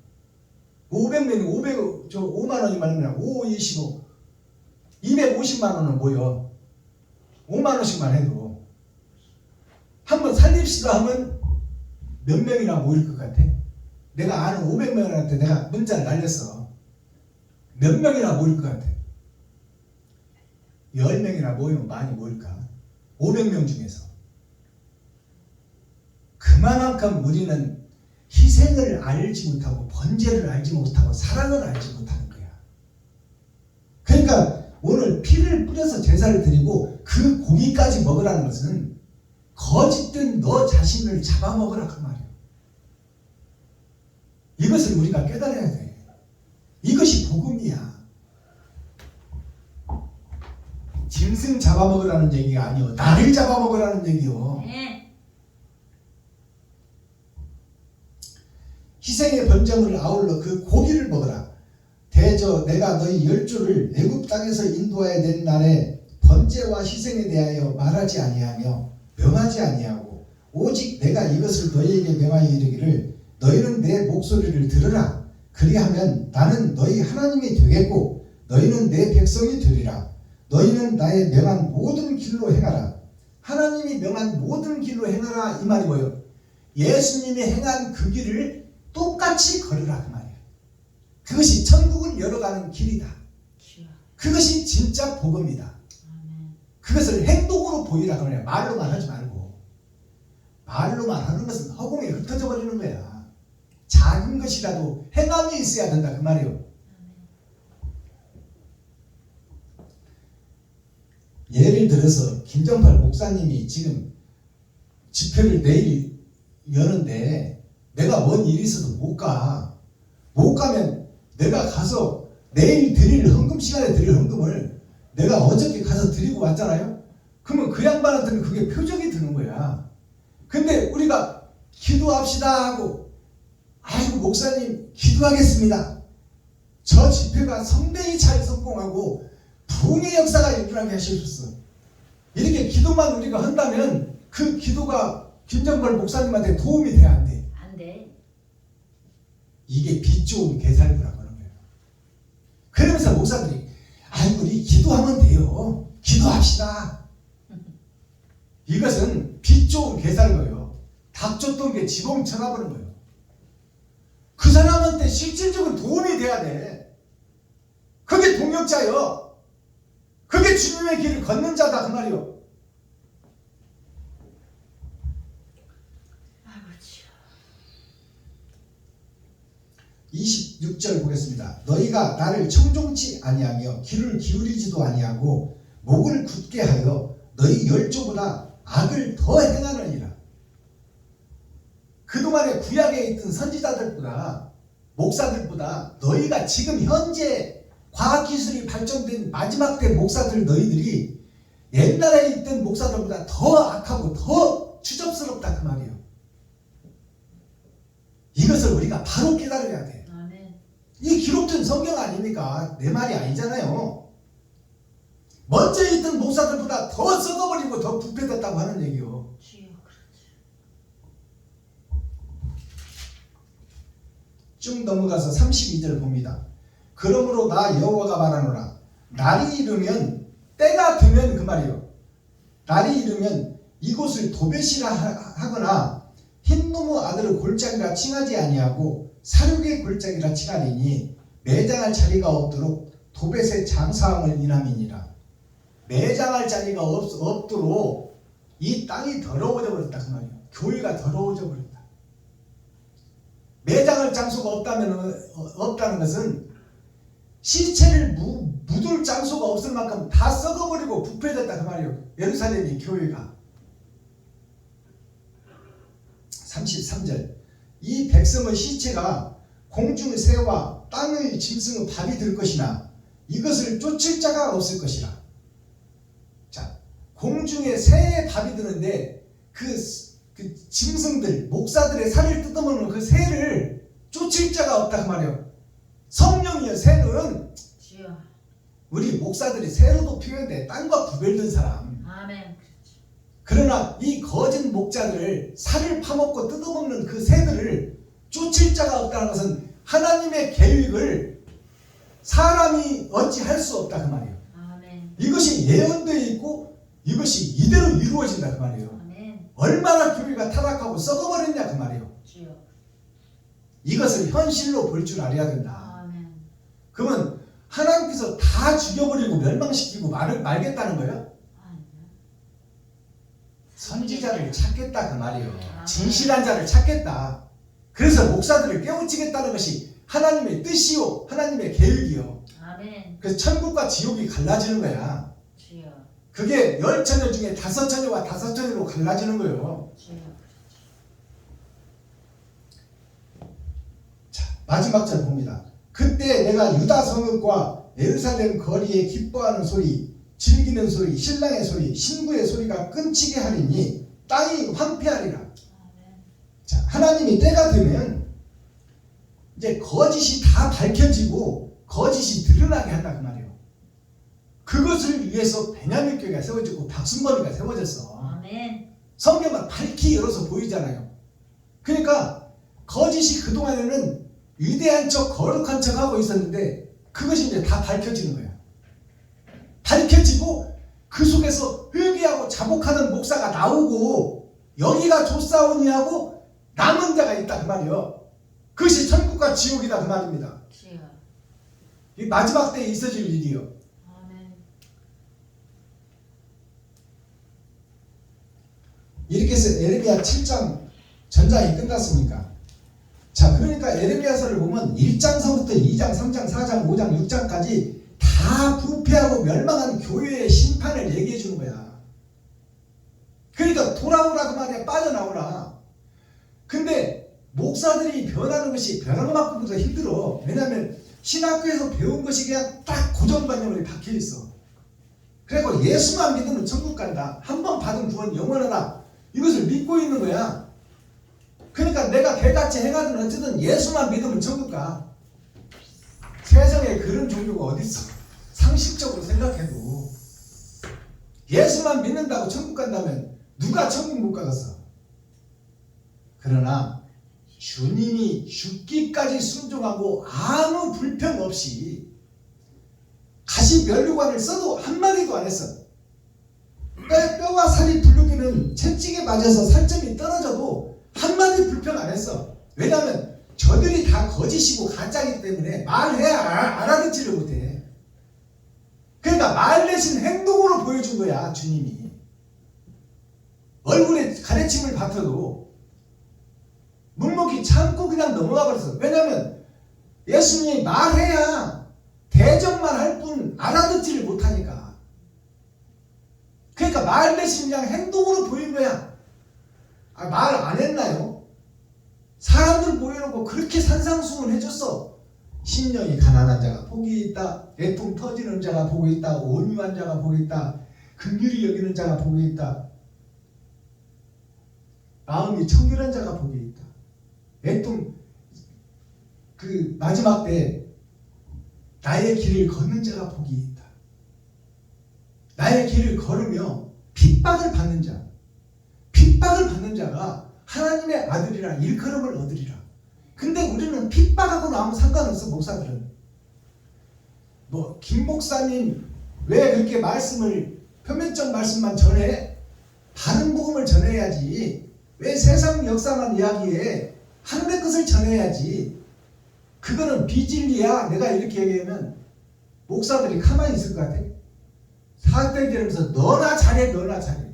500명이 5만 원이 말면 5, 25, 250만 원은 모여. 5만 원씩만 해도 한번 살립시다 하면 몇 명이나 모일 것 같아? 내가 아는 500명한테 내가 문자를 날렸어. 몇 명이나 모일 것 같아? 10명이나 모이면 많이 모일까? 500명 중에서. 그만큼 우리는 희생을 알지 못하고 번제를 알지 못하고 사랑을 알지 못하는 거야. 그러니까 오늘 피를 뿌려서 제사를 드리고 그 고기까지 먹으라는 것은 거짓된 너 자신을 잡아먹으라 그 말이야. 이것을 우리가 깨달아야 돼. 이것이 복음이야. 짐승 잡아먹으라는 얘기가 아니요, 나를 잡아먹으라는 얘기요. 네. 희생의 번제물을 아울러 그 고기를 먹으라. 대저 내가 너희 열조를 애굽 땅에서 인도하여 낸 날에 번제와 희생에 대하여 말하지 아니하며 명하지 아니하고, 오직 내가 이것을 너희에게 명하여 이르기를 너희는 내 목소리를 들으라. 그리하면 나는 너희 하나님이 되겠고 너희는 내 백성이 되리라. 너희는 나의 명한 모든 길로 행하라. 하나님이 명한 모든 길로 행하라 이 말이 뭐예요? 예수님이 행한 그 길을 똑같이 걸으라 그 말이에요. 그것이 천국을 열어가는 길이다. 주여. 그것이 진짜 복음이다. 아멘. 그것을 행동으로 보이라 그래요. 말로만 하지 말고. 말로만 하는 것은 허공에 흩어져 버리는 거야. 작은 것이라도 행함이 있어야 된다 그 말이에요. 예를 들어서 김정팔 목사님이 지금 집회를 내일 여는데 내가 뭔 일이 있어도 못 가. 못 가면 내가 가서 내일 드릴 헌금 시간에 드릴 헌금을 내가 어저께 가서 드리고 왔잖아요. 그러면 그 양반한테는 그게 표적이 드는 거야. 근데 우리가 기도합시다 하고, 아이고 목사님 기도하겠습니다. 저 집회가 성대히 잘 성공하고 부흥의 역사가 일어나게 하셨어. 이렇게 기도만 우리가 한다면 그 기도가 김정걸 목사님한테 도움이 돼야 안 돼? 안 돼. 이게 빛 좋은 개살구라고 하는 거예요. 그러면서 목사들이 아이고 우리 기도하면 돼요. 기도합시다. 이것은 빛 좋은 개살구예요. 닭 줬던 게 지붕 쳐다보는 거예요. 그 사람한테 실질적으로 도움이 돼야 돼. 그게 동역자요. 그게 주님의 길을 걷는 자다 그 말이요. 아버지요. 26절 보겠습니다. 너희가 나를 청종치 아니하며 귀를 기울이지도 아니하고 목을 굳게 하여 너희 열조보다 악을 더 행하느니라. 그동안에 구약에 있던 선지자들보다 목사들보다 너희가 지금 현재 과학기술이 발전된 마지막 때 목사들 너희들이 옛날에 있던 목사들보다 더 악하고 더 추접스럽다 그 말이에요. 이것을 우리가 바로 깨달아야 돼. 아멘. 이 기록된 성경 아닙니까? 내 말이 아니잖아요. 먼저 있던 목사들보다 더 썩어버리고 더 부패됐다고 하는 얘기요. 주여. 그렇지. 쭉 넘어가서 32절 봅니다. 그러므로 나 여호와가 말하노라. 날이 이르면, 때가 되면 그 말이에요. 날이 이르면 이곳을 도배시라 하거나 흰놈의 아들을 골짜기라 칭하지 아니하고 사륙의 골짜기라 칭하리니 매장할 자리가 없도록 도벳의 장사함을 인함이니라. 매장할 자리가 없도록 이 땅이 더러워져 버렸다 그 말이에요. 교회가 더러워져 버렸다. 매장할 장소가 없다는 것은 시체를 묻을 장소가 없을 만큼 다 썩어버리고 부패졌다 그 말이에요. 예루살렘이 교회가. 33절 이 백성의 시체가 공중의 새와 땅의 짐승의 밥이 될 것이나 이것을 쫓을 자가 없을 것이라. 자, 공중에 새의 밥이 드는데 그 짐승들, 목사들의 살을 뜯어먹는 그 새를 쫓을 자가 없다 그 말이에요. 성령이여 새는 주여. 우리 목사들이 새로도 표현돼. 땅과 구별된 사람. 아멘. 그러나 이 거짓 목자들을 살을 파먹고 뜯어먹는 그 새들을 쫓을 자가 없다는 것은 하나님의 계획을 사람이 어찌할 수 없다 그 말이에요. 아멘. 이것이 예언되어 있고 이것이 이대로 이루어진다 그 말이에요. 아멘. 얼마나 교회가 타락하고 썩어버렸냐 그 말이에요. 주여. 이것을 현실로 볼 줄 알아야 된다. 아멘. 그러면 하나님께서 다 죽여버리고 멸망시키고 말겠다는 거예요? 아멘. 선지자를 찾겠다 그 말이에요. 진실한 자를 찾겠다. 그래서 목사들을 깨우치겠다는 것이 하나님의 뜻이요 하나님의 계획이요. 아멘. 그래서 천국과 지옥이 갈라지는 거야. 주여. 그게 10처녀 중에 5처녀와 5처녀로 갈라지는 거예요. 주여. 자, 마지막 절 봅니다. 그때 내가 유다 성읍과 예루살렘 거리에 기뻐하는 소리, 즐기는 소리, 신랑의 소리, 신부의 소리가 끊치게 하리니 땅이 황폐하리라. 아멘. 자, 하나님이 때가 되면 이제 거짓이 다 밝혀지고 거짓이 드러나게 한다 그 말이에요. 그것을 위해서 베냐민 교회가 세워지고 박순범이가 세워졌어. 아멘. 성경만 밝히 열어서 보이잖아요. 그러니까 거짓이 그동안에는 위대한 척 거룩한 척 하고 있었는데 그것이 이제 다 밝혀지는 거야. 밝혀지고 그 속에서 회개하고 자복하는 목사가 나오고 여기가 좋사오니 하고 남은 자가 있다 그 말이에요. 그것이 천국과 지옥이다 그 말입니다. 주여. 이 마지막 때에 있어질 일이요. 아멘. 이렇게 해서 에레미야 7장 전장이 끝났습니까? 자, 그러니까 에레미야서를 보면 1장서부터 2장, 3장, 4장, 5장, 6장까지 다 부패하고 멸망한 교회의 심판을 얘기해 주는 거야. 그러니까 돌아오라 그 말이야. 빠져나오라. 근데 목사들이 변하는 것이 변하는 만큼보다 힘들어. 왜냐하면 신학교에서 배운 것이 그냥 딱 고정관념으로 박혀 있어. 그리고 예수만 믿으면 천국 간다. 한 번 받은 구원 영원하다. 이것을 믿고 있는 거야. 그러니까 내가 개같이 행하든 어쨌든 예수만 믿으면 천국 가. 세상에 그런 종교가 어디 있어? 상식적으로 생각해도 예수만 믿는다고 천국 간다면 누가 천국 못 가겠어? 그러나 주님이 죽기까지 순종하고 아무 불평 없이 가시 면류관을 써도 한마디도 안 했어. 뼈와 살이 분류기는 채찍에 맞아서 살점이 떨어져도 한마디 불평 안 했어. 왜냐하면 저들이 다 거짓이고 가짜이기 때문에 말해야 알아듣지를 못해. 그러니까 말 대신 행동으로 보여준 거야 주님이. 얼굴에 가래침을 받쳐도 묵묵히 참고 그냥 넘어가 버렸어. 왜냐하면 예수님이 말해야 대적만 할 뿐 알아듣지를 못하니까. 그러니까 말 대신 그냥 행동으로 보인 거야. 말 안 했나요? 사람들 모여놓고 그렇게 산상수훈 해줬어. 심령이 가난한 자가 복이 있다. 애통 터지는 자가 복이 있다. 온유한 자가 복이 있다. 긍휼히 여기는 자가 복이 있다. 마음이 청결한 자가 복이 있다. 애통 그 마지막 때 나의 길을 걷는 자가 복이 있다. 나의 길을 걸으며 핍박을 받는 자, 핍박을 받는 자가 하나님의 아들이라 일컬음을 얻으리라. 근데 우리는 핍박하고 나오면 상관없어. 목사들은 뭐 김 목사님 왜 그렇게 말씀을 표면적 말씀만 전해? 바른 복음을 전해야지. 왜 세상 역사만 이야기해? 하늘의 것을 전해야지. 그거는 비진리야. 내가 이렇게 얘기하면 목사들이 가만히 있을 것 같아. 사역들 되면서 너나 잘해, 너나 잘해.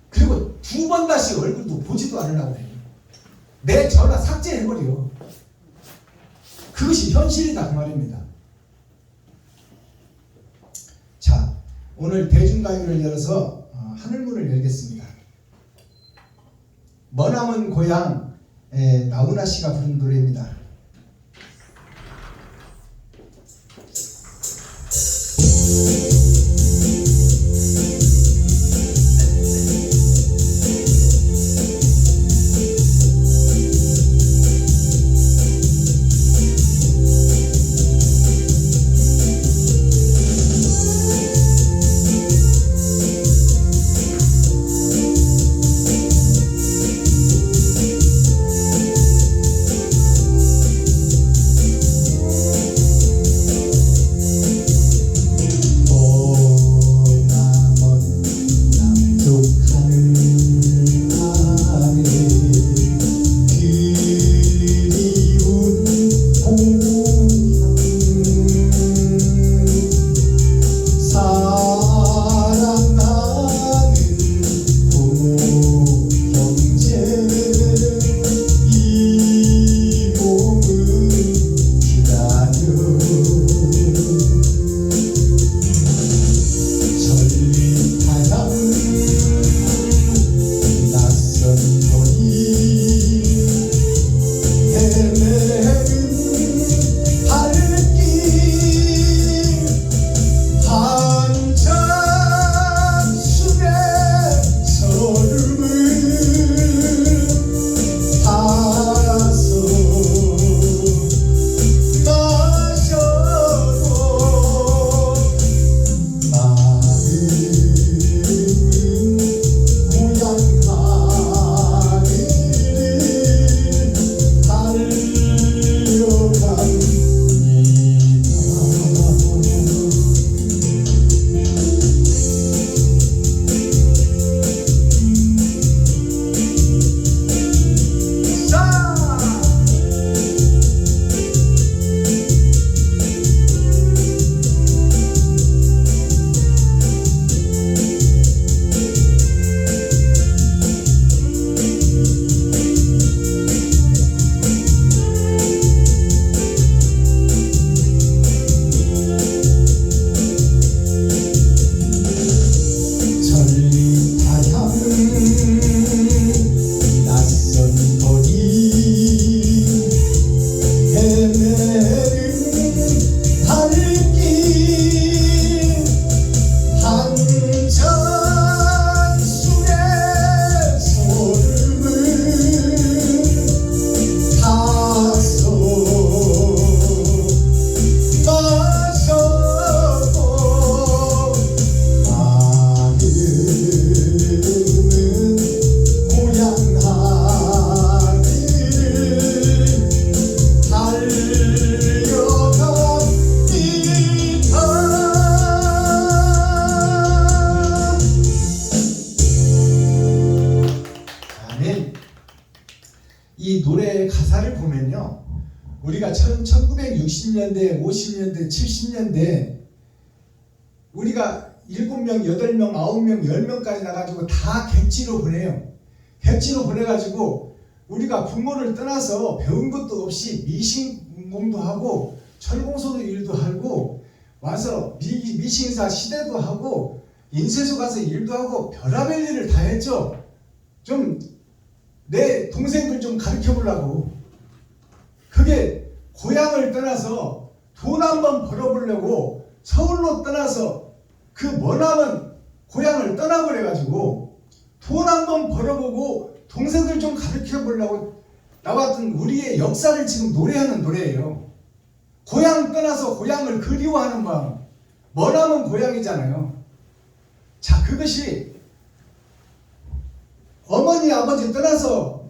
그리고 2번 다시 얼굴도 보지도 않으려고 해. 내 전화 삭제해버려. 그것이 현실이다 그 말입니다. 자, 오늘 대중강의를 열어서 하늘문을 열겠습니다. 머나먼 고향 나훈아 씨가 부른 노래입니다. 이 노래의 가사를 보면요, 우리가 1960년대, 50년대, 70년대 우리가 7명, 8명, 9명, 10명까지 나가지고 다 객지로 보내요. 객지로 보내가지고 우리가 부모를 떠나서 배운 것도 없이 미신공도 하고 철공소도 일도 하고 와서 미신사 시대도 하고 인쇄소 가서 일도 하고 별의별 일을 다 했죠. 좀 내 동생들 좀 가르쳐 보려고. 그게 고향을 떠나서 돈 한번 벌어보려고 서울로 떠나서 그 머나먼 고향을 떠나버려가지고 돈 한번 벌어보고 동생들 좀 가르쳐 보려고 나왔던 우리의 역사를 지금 노래하는 노래예요. 고향 떠나서 고향을 그리워하는 마음, 머나먼 고향이잖아요. 자, 그것이 어머니 아버지 떠나서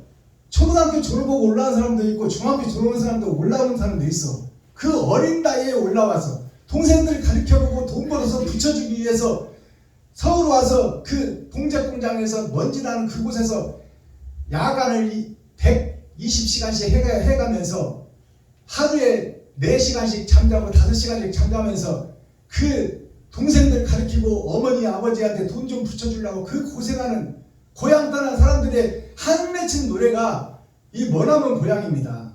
초등학교 졸업하고 올라온 사람도 있고 중학교 졸업한 사람도 올라오는 사람도 있어. 그 어린 나이에 올라와서 동생들 가르쳐보고 돈 벌어서 붙여주기 위해서 서울 와서 그 봉제 공장에서 먼지 나는 그곳에서 야간을 120시간씩 해가면서 하루에 4시간씩 잠자고 5시간씩 잠자면서 그 동생들 가르치고 어머니 아버지한테 돈 좀 붙여주려고 그 고생하는 고향 떠난 사람들의 한맺힌 노래가 이 머나먼 고향입니다.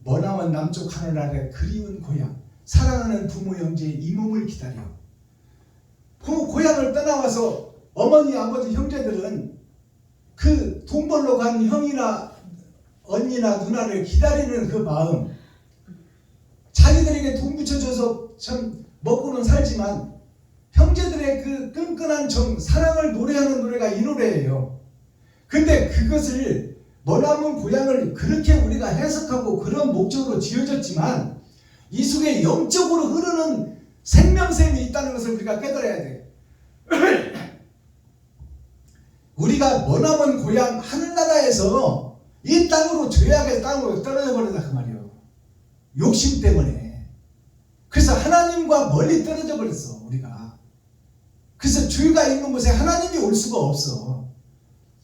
머나먼 남쪽 하늘 아래 그리운 고향, 사랑하는 부모 형제의 이 몸을 기다려. 그 고향을 떠나와서 어머니 아버지 형제들은 그 돈 벌러 간 형이나 언니나 누나를 기다리는 그 마음, 자기들에게 돈 붙여줘서 참 먹고는 살지만 형제들의 그 끈끈한 정, 사랑을 노래하는 노래가 이 노래예요. 근데 그것을 머나먼 고향을 그렇게 우리가 해석하고 그런 목적으로 지어졌지만 이 속에 영적으로 흐르는 생명샘이 있다는 것을 우리가 깨달아야 돼. 우리가 머나먼 고향 하늘나라에서 이 땅으로 죄악의 땅으로 떨어져 버리다 그 말이에요. 욕심 때문에. 그래서 하나님과 멀리 떨어져 버렸어 우리가. 그래서 죄가 있는 곳에 하나님이 올 수가 없어.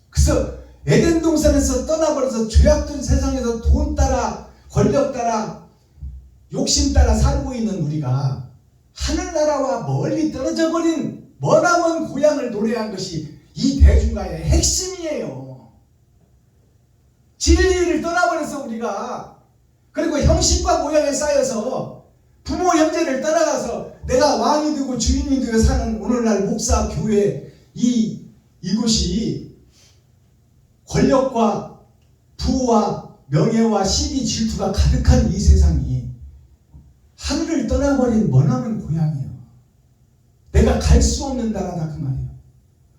그래서 에덴 동산에서 떠나버려서 죄악된 세상에서 돈 따라 권력 따라 욕심 따라 살고 있는 우리가 하늘나라와 멀리 떨어져 버린 머나먼 고향을 노래한 것이 이 대중가의 핵심이에요. 진리를 떠나버려서 우리가, 그리고 형식과 모양에 쌓여서 부모 형제를 떠나가서 내가 왕이 되고 주인이 되어 사는 오늘날 목사 교회 이곳이 권력과 부와 명예와 시기 질투가 가득한 이 세상이 하늘을 떠나버린 머나먼 고향이에요. 내가 갈 수 없는 나라다 그 말이에요.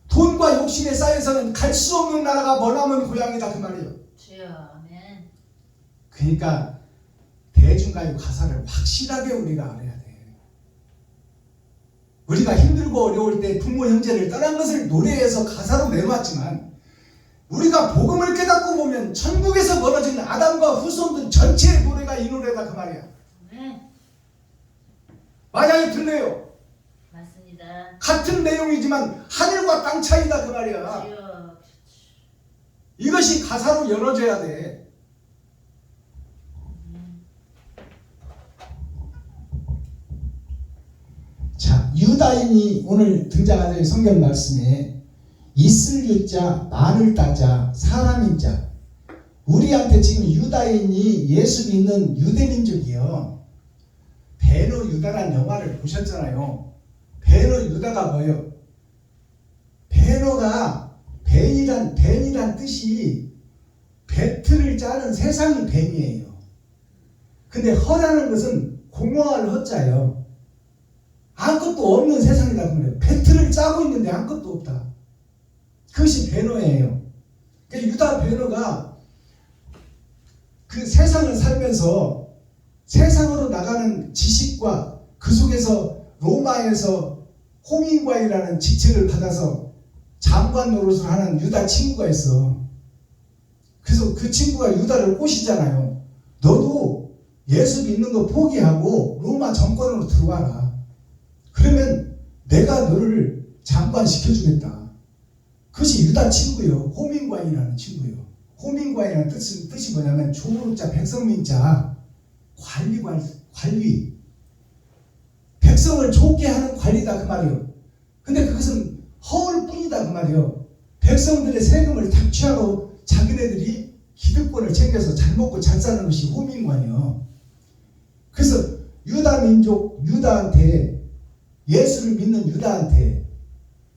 돈과 욕심에 쌓여서는 갈 수 없는 나라가 머나먼 고향이다 그 말이에요. 주여, 아멘. 그러니까 대중가요 가사를 확실하게 우리가 알아야 돼. 우리가 힘들고 어려울 때 부모 형제를 떠난 것을 노래해서 가사로 내놓았지만 우리가 복음을 깨닫고 보면 천국에서 벌어진 아담과 후손들 전체의 노래가 이 노래다 그 말이야. 아멘. 만약에 들려요. 맞습니다. 같은 내용이지만 하늘과 땅 차이다 그 말이야. 주여. 이것이 가사로 열어져야 돼. 자, 유다인이 오늘 등장하는 성경 말씀에 있을 유자, 많을 따자, 사람인 자. 우리한테 지금 유다인이 예수 믿는 유대민족이요. 베너 유다라는 영화를 보셨잖아요. 베너 유다가 뭐예요? 베너가 벤이란 뜻이 배틀을 짜는 세상이 벤이에요. 근데 허라는 것은 공허할 허자예요. 아무것도 없는 세상이다 그래요. 배틀을 짜고 있는데 아무것도 없다. 그것이 베너예요. 그러니까 유다 베너가 그 세상을 살면서 세상으로 나가는 지식과 그 속에서 로마에서 호민관이라는 직책을 받아서 장관 노릇을 하는 유다 친구가 있어. 그래서 그 친구가 유다를 꼬시잖아요. 너도 예수 믿는 거 포기하고 로마 정권으로 들어와라. 그러면 내가 너를 장관 시켜주겠다. 그것이 유다 친구요. 호민관이라는 친구요. 호민관이라는 뜻이 뭐냐면 조국자 백성민자 관리. 백성을 좋게 하는 관리다 그 말이요. 근데 그것은 허울 뿐이다 그 말이요. 백성들의 세금을 탁취하고 자기네들이 기득권을 챙겨서 잘 먹고 잘 사는 것이 호민관이요. 그래서 유다 민족 유다한테, 예수를 믿는 유다한테,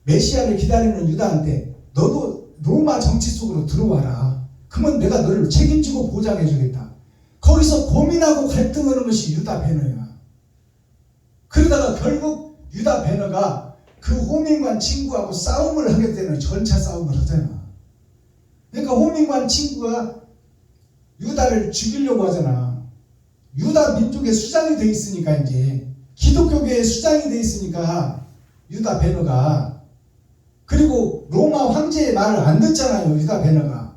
메시아를 기다리는 유다한테 너도 로마 정치 속으로 들어와라. 그러면 내가 너를 책임지고 보장해 주겠다. 거기서 고민하고 갈등하는 것이 유다 베너야. 그러다가 결국 유다 베너가 그 호민관 친구하고 싸움을 하게 되는, 전차 싸움을 하잖아. 그러니까 호민관 친구가 유다를 죽이려고 하잖아. 유다 민족의 수장이 돼 있으니까, 이제 기독교계의 수장이 돼 있으니까 유다 베너가, 그리고 로마 황제의 말을 안 듣잖아요 유다 베너가.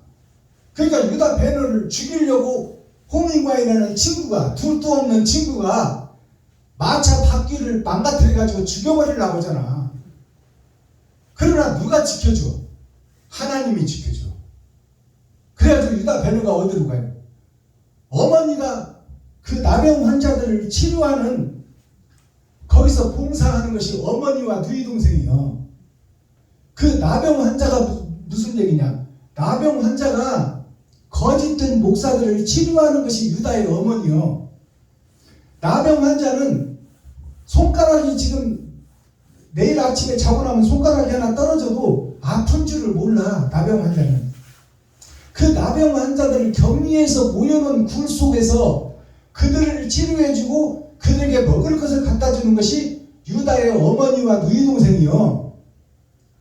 그러니까 유다 베너를 죽이려고 호민관이라는 친구가, 둘도 없는 친구가 마차 바퀴를 망가뜨려가지고 죽여버리려고 하잖아. 그러나 누가 지켜줘? 하나님이 지켜줘. 그래가지고 유다 베느가 어디로 가요? 어머니가 그 나병 환자들을 치료하는 거기서 봉사하는 것이 어머니와 누이 동생이요. 그 나병 환자가 무슨 얘기냐? 나병 환자가 거짓된 목사들을 치료하는 것이 유다의 어머니요. 나병 환자는 손가락이 지금 내일 아침에 자고 나면 손가락이 하나 떨어져도 아픈 줄을 몰라. 나병 환자는. 그 나병 환자들을 격리해서 모여놓은 굴 속에서 그들을 치료해주고 그들에게 먹을 것을 갖다 주는 것이 유다의 어머니와 누이 동생이요.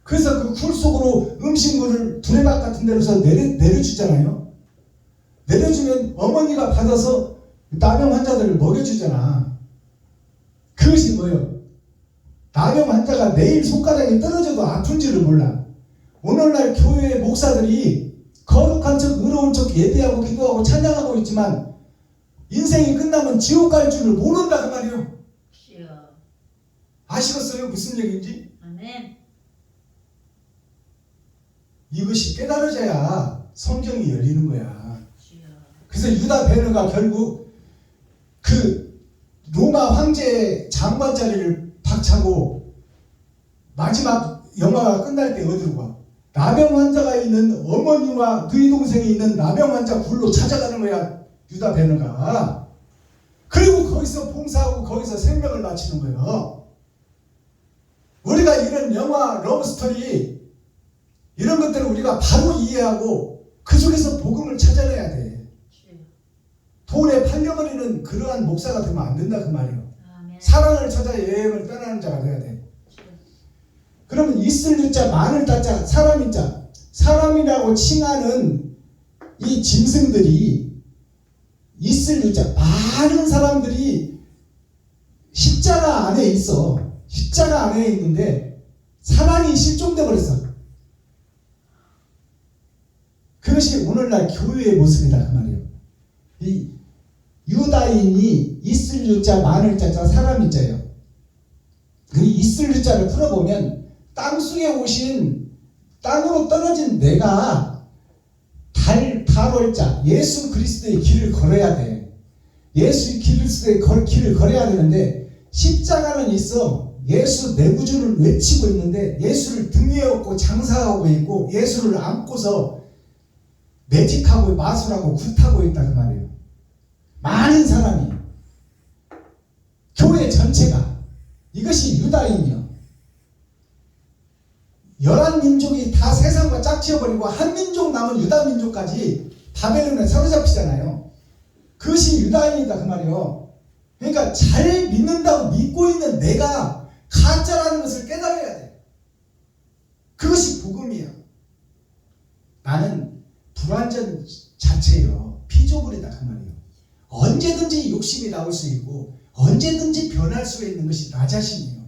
그래서 그 굴 속으로 음식물을 두레박 같은 데로서 내려주잖아요. 내려주면 어머니가 받아서 나병 환자들을 먹여주잖아. 그것이 뭐예요? 나병 환자가 내일 손가락이 떨어져도 아픈 줄을 몰라. 오늘날 교회의 목사들이 거룩한 척 의로운 척 예배하고 기도하고 찬양하고 있지만 인생이 끝나면 지옥 갈 줄을 모른다 그 말이에요. 주여. 아시겠어요? 무슨 얘기인지? 아멘. 이것이 깨달아져야 성경이 열리는 거야. 주여. 그래서 유다 베느가 결국 그 로마 황제 장관 자리를 박차고 마지막 영화가 끝날 때 어디로 가? 나병 환자가 있는 어머니와 누이 동생이 있는 나병 환자 굴로 찾아가는 거야. 유다 베느가. 그리고 거기서 봉사하고 거기서 생명을 바치는 거예요. 우리가 이런 영화 러브스토리 이런 것들을 우리가 바로 이해하고 그 속에서 복음을 찾아내야 돼. 주여. 돈에 팔려버리는 그러한 목사가 되면 안 된다 그 말이에요. 아멘. 사랑을 찾아 여행을 떠나는 자가 돼야 돼. 주여. 그러면 있을 유자 많을 따자 사람인 자 사람이라고 칭하는 이 짐승들이 있을 유자 많은 사람들이 십자가 안에 있어. 십자가 안에 있는데 사랑이 실종돼 버렸어. 그것이 오늘날 교회의 모습이다 그 말이에요. 이 유다인이 있을 유자 많을 자자 사람인 자예요. 그 있을 유자를 풀어보면 땅속에 오신 땅으로 떨어진 내가 달월자 예수 그리스도의 길을 걸어야 돼. 예수 그리스도의 길을 걸어야 되는데 십자가는 있어. 예수 내 구주를 외치고 있는데 예수를 등에 업고 장사하고 있고 예수를 안고서 매직하고 마술하고 굿하고 있다 그 말이에요. 많은 사람이 교회 전체가 이것이 유다인이요. 11민족이 다 세상과 짝지어버리고 한 민족 남은 유다 민족까지 바벨론에 사로잡히잖아요. 그것이 유다인이다 그 말이에요. 그러니까 잘 믿는다고 믿고 있는 내가 가짜라는 것을 깨달아야 돼. 그것이 복음이야. 나는 불완전 자체요. 피조물이다 그 말이에요. 언제든지 욕심이 나올 수 있고 언제든지 변할 수 있는 것이 나 자신이에요.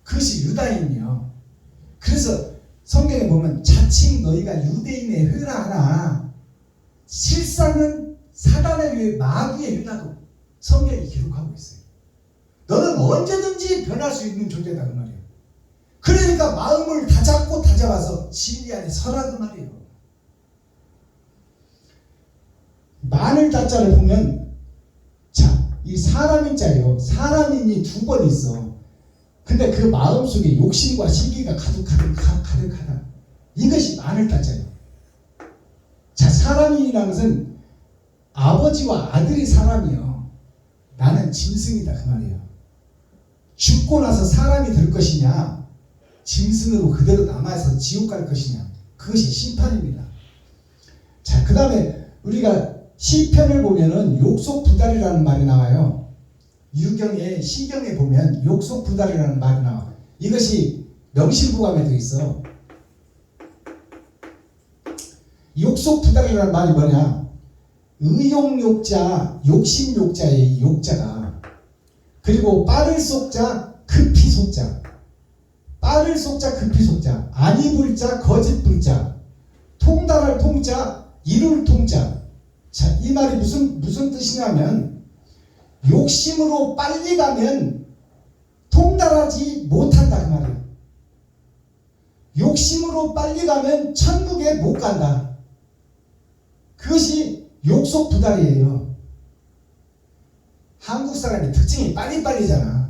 그것이 유다인이요. 그래서 성경에 보면 자칭 너희가 유대인의 회라하나 실상은 사단의 회 마귀의 회라고 성경이 기록하고 있어요. 너는 언제든지 변할 수 있는 존재다 그 말이에요. 그러니까 마음을 다잡고 다잡아서 진리 안에 서라 그 말이에요. 많을 자자를 보면 자, 이 사람인 자예요. 사람인이 두 번 있어. 근데 그 마음속에 욕심과 시기가 가득하다. 이것이 많을 자자예요. 자, 사람이라는 것은 아버지와 아들이 사람이요. 나는 짐승이다 그 말이에요. 죽고 나서 사람이 될 것이냐 짐승으로 그대로 남아서 지옥 갈 것이냐 그것이 심판입니다. 자, 그 다음에 우리가 시편을 보면은 욕속부달이라는 말이 나와요. 유경에 시경에 보면 욕속부달이라는 말이 나와. 이것이 명실구감에도 있어. 욕속부달이라는 말이 뭐냐? 의욕욕자, 욕심욕자의 욕자가 그리고 빠를 속자, 급히 속자. 빠를 속자, 급히 속자. 아니 불자, 거짓 불자. 통달할 통자, 이룰 통자. 자, 이 말이 무슨 뜻이냐면 욕심으로 빨리 가면 통달하지 못한다 그 말이에요. 욕심으로 빨리 가면 천국에 못 간다. 그것이 욕속부달이에요. 한국 사람의 특징이 빨리빨리잖아.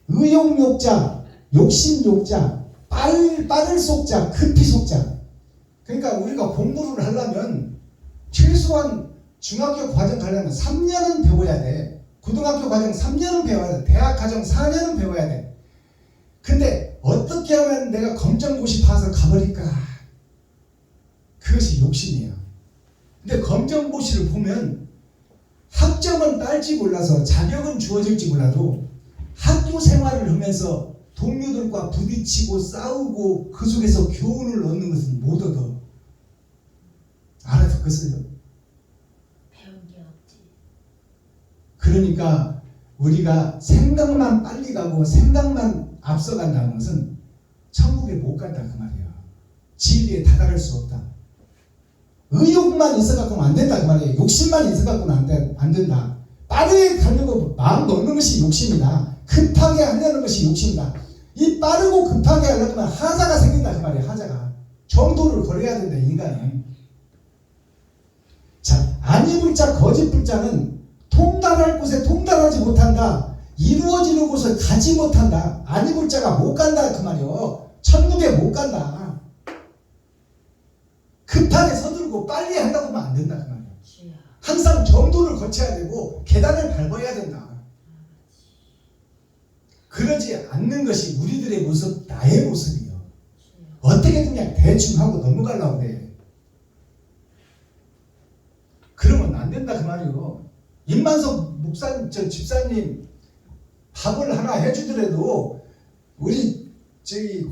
의욕욕자, 욕심욕자, 빠를 속자, 급히 속자. 그러니까 우리가 공부를 하려면 최소한 중학교 과정 가려면 3년은 배워야 돼. 고등학교 과정 3년은 배워야 돼. 대학 과정 4년은 배워야 돼. 근데 어떻게 하면 내가 검정고시 봐서 가버릴까? 그것이 욕심이에요. 근데 검정고시를 보면 학점은 딸지 몰라서 자격은 주어질지 몰라도 학교 생활을 하면서 동료들과 부딪히고 싸우고 그 속에서 교훈을 얻는 것은 못 얻어. 알아듣겠어요? 배운 게 없지. 그러니까 우리가 생각만 빨리 가고 생각만 앞서간다는 것은 천국에 못 간다 그 말이에요. 진리에 다다를 수 없다. 의욕만 있어갖고는 안 된다 그 말이에요. 욕심만 있어갖고는 안 된다. 빠르게 가려고 마음 먹는 것이 욕심이다. 급하게 하려는 것이 욕심이다. 이 빠르고 급하게 하려면 하자가 생긴다 그 말이에요. 하자가. 정도를 걸어야 된다 인간은. 자, 아니불자 거짓불자는 통달할 곳에 통달하지 못한다. 이루어지는 곳을 가지 못한다. 아니불자가 못 간다 그 말이에요. 천국에 못 간다. 급하게 서두르고 빨리 한다고 하면 안 된다 그 말이에요. 주여. 항상 정도를 거쳐야 되고 계단을 밟아야 된다. 그러지 않는 것이 우리들의 모습, 나의 모습이요. 주여. 어떻게 그냥 대충 하고 넘어가려고 그래. 그러면 안 된다 그 말이요. 임만석 집사님 밥을 하나 해주더라도 우리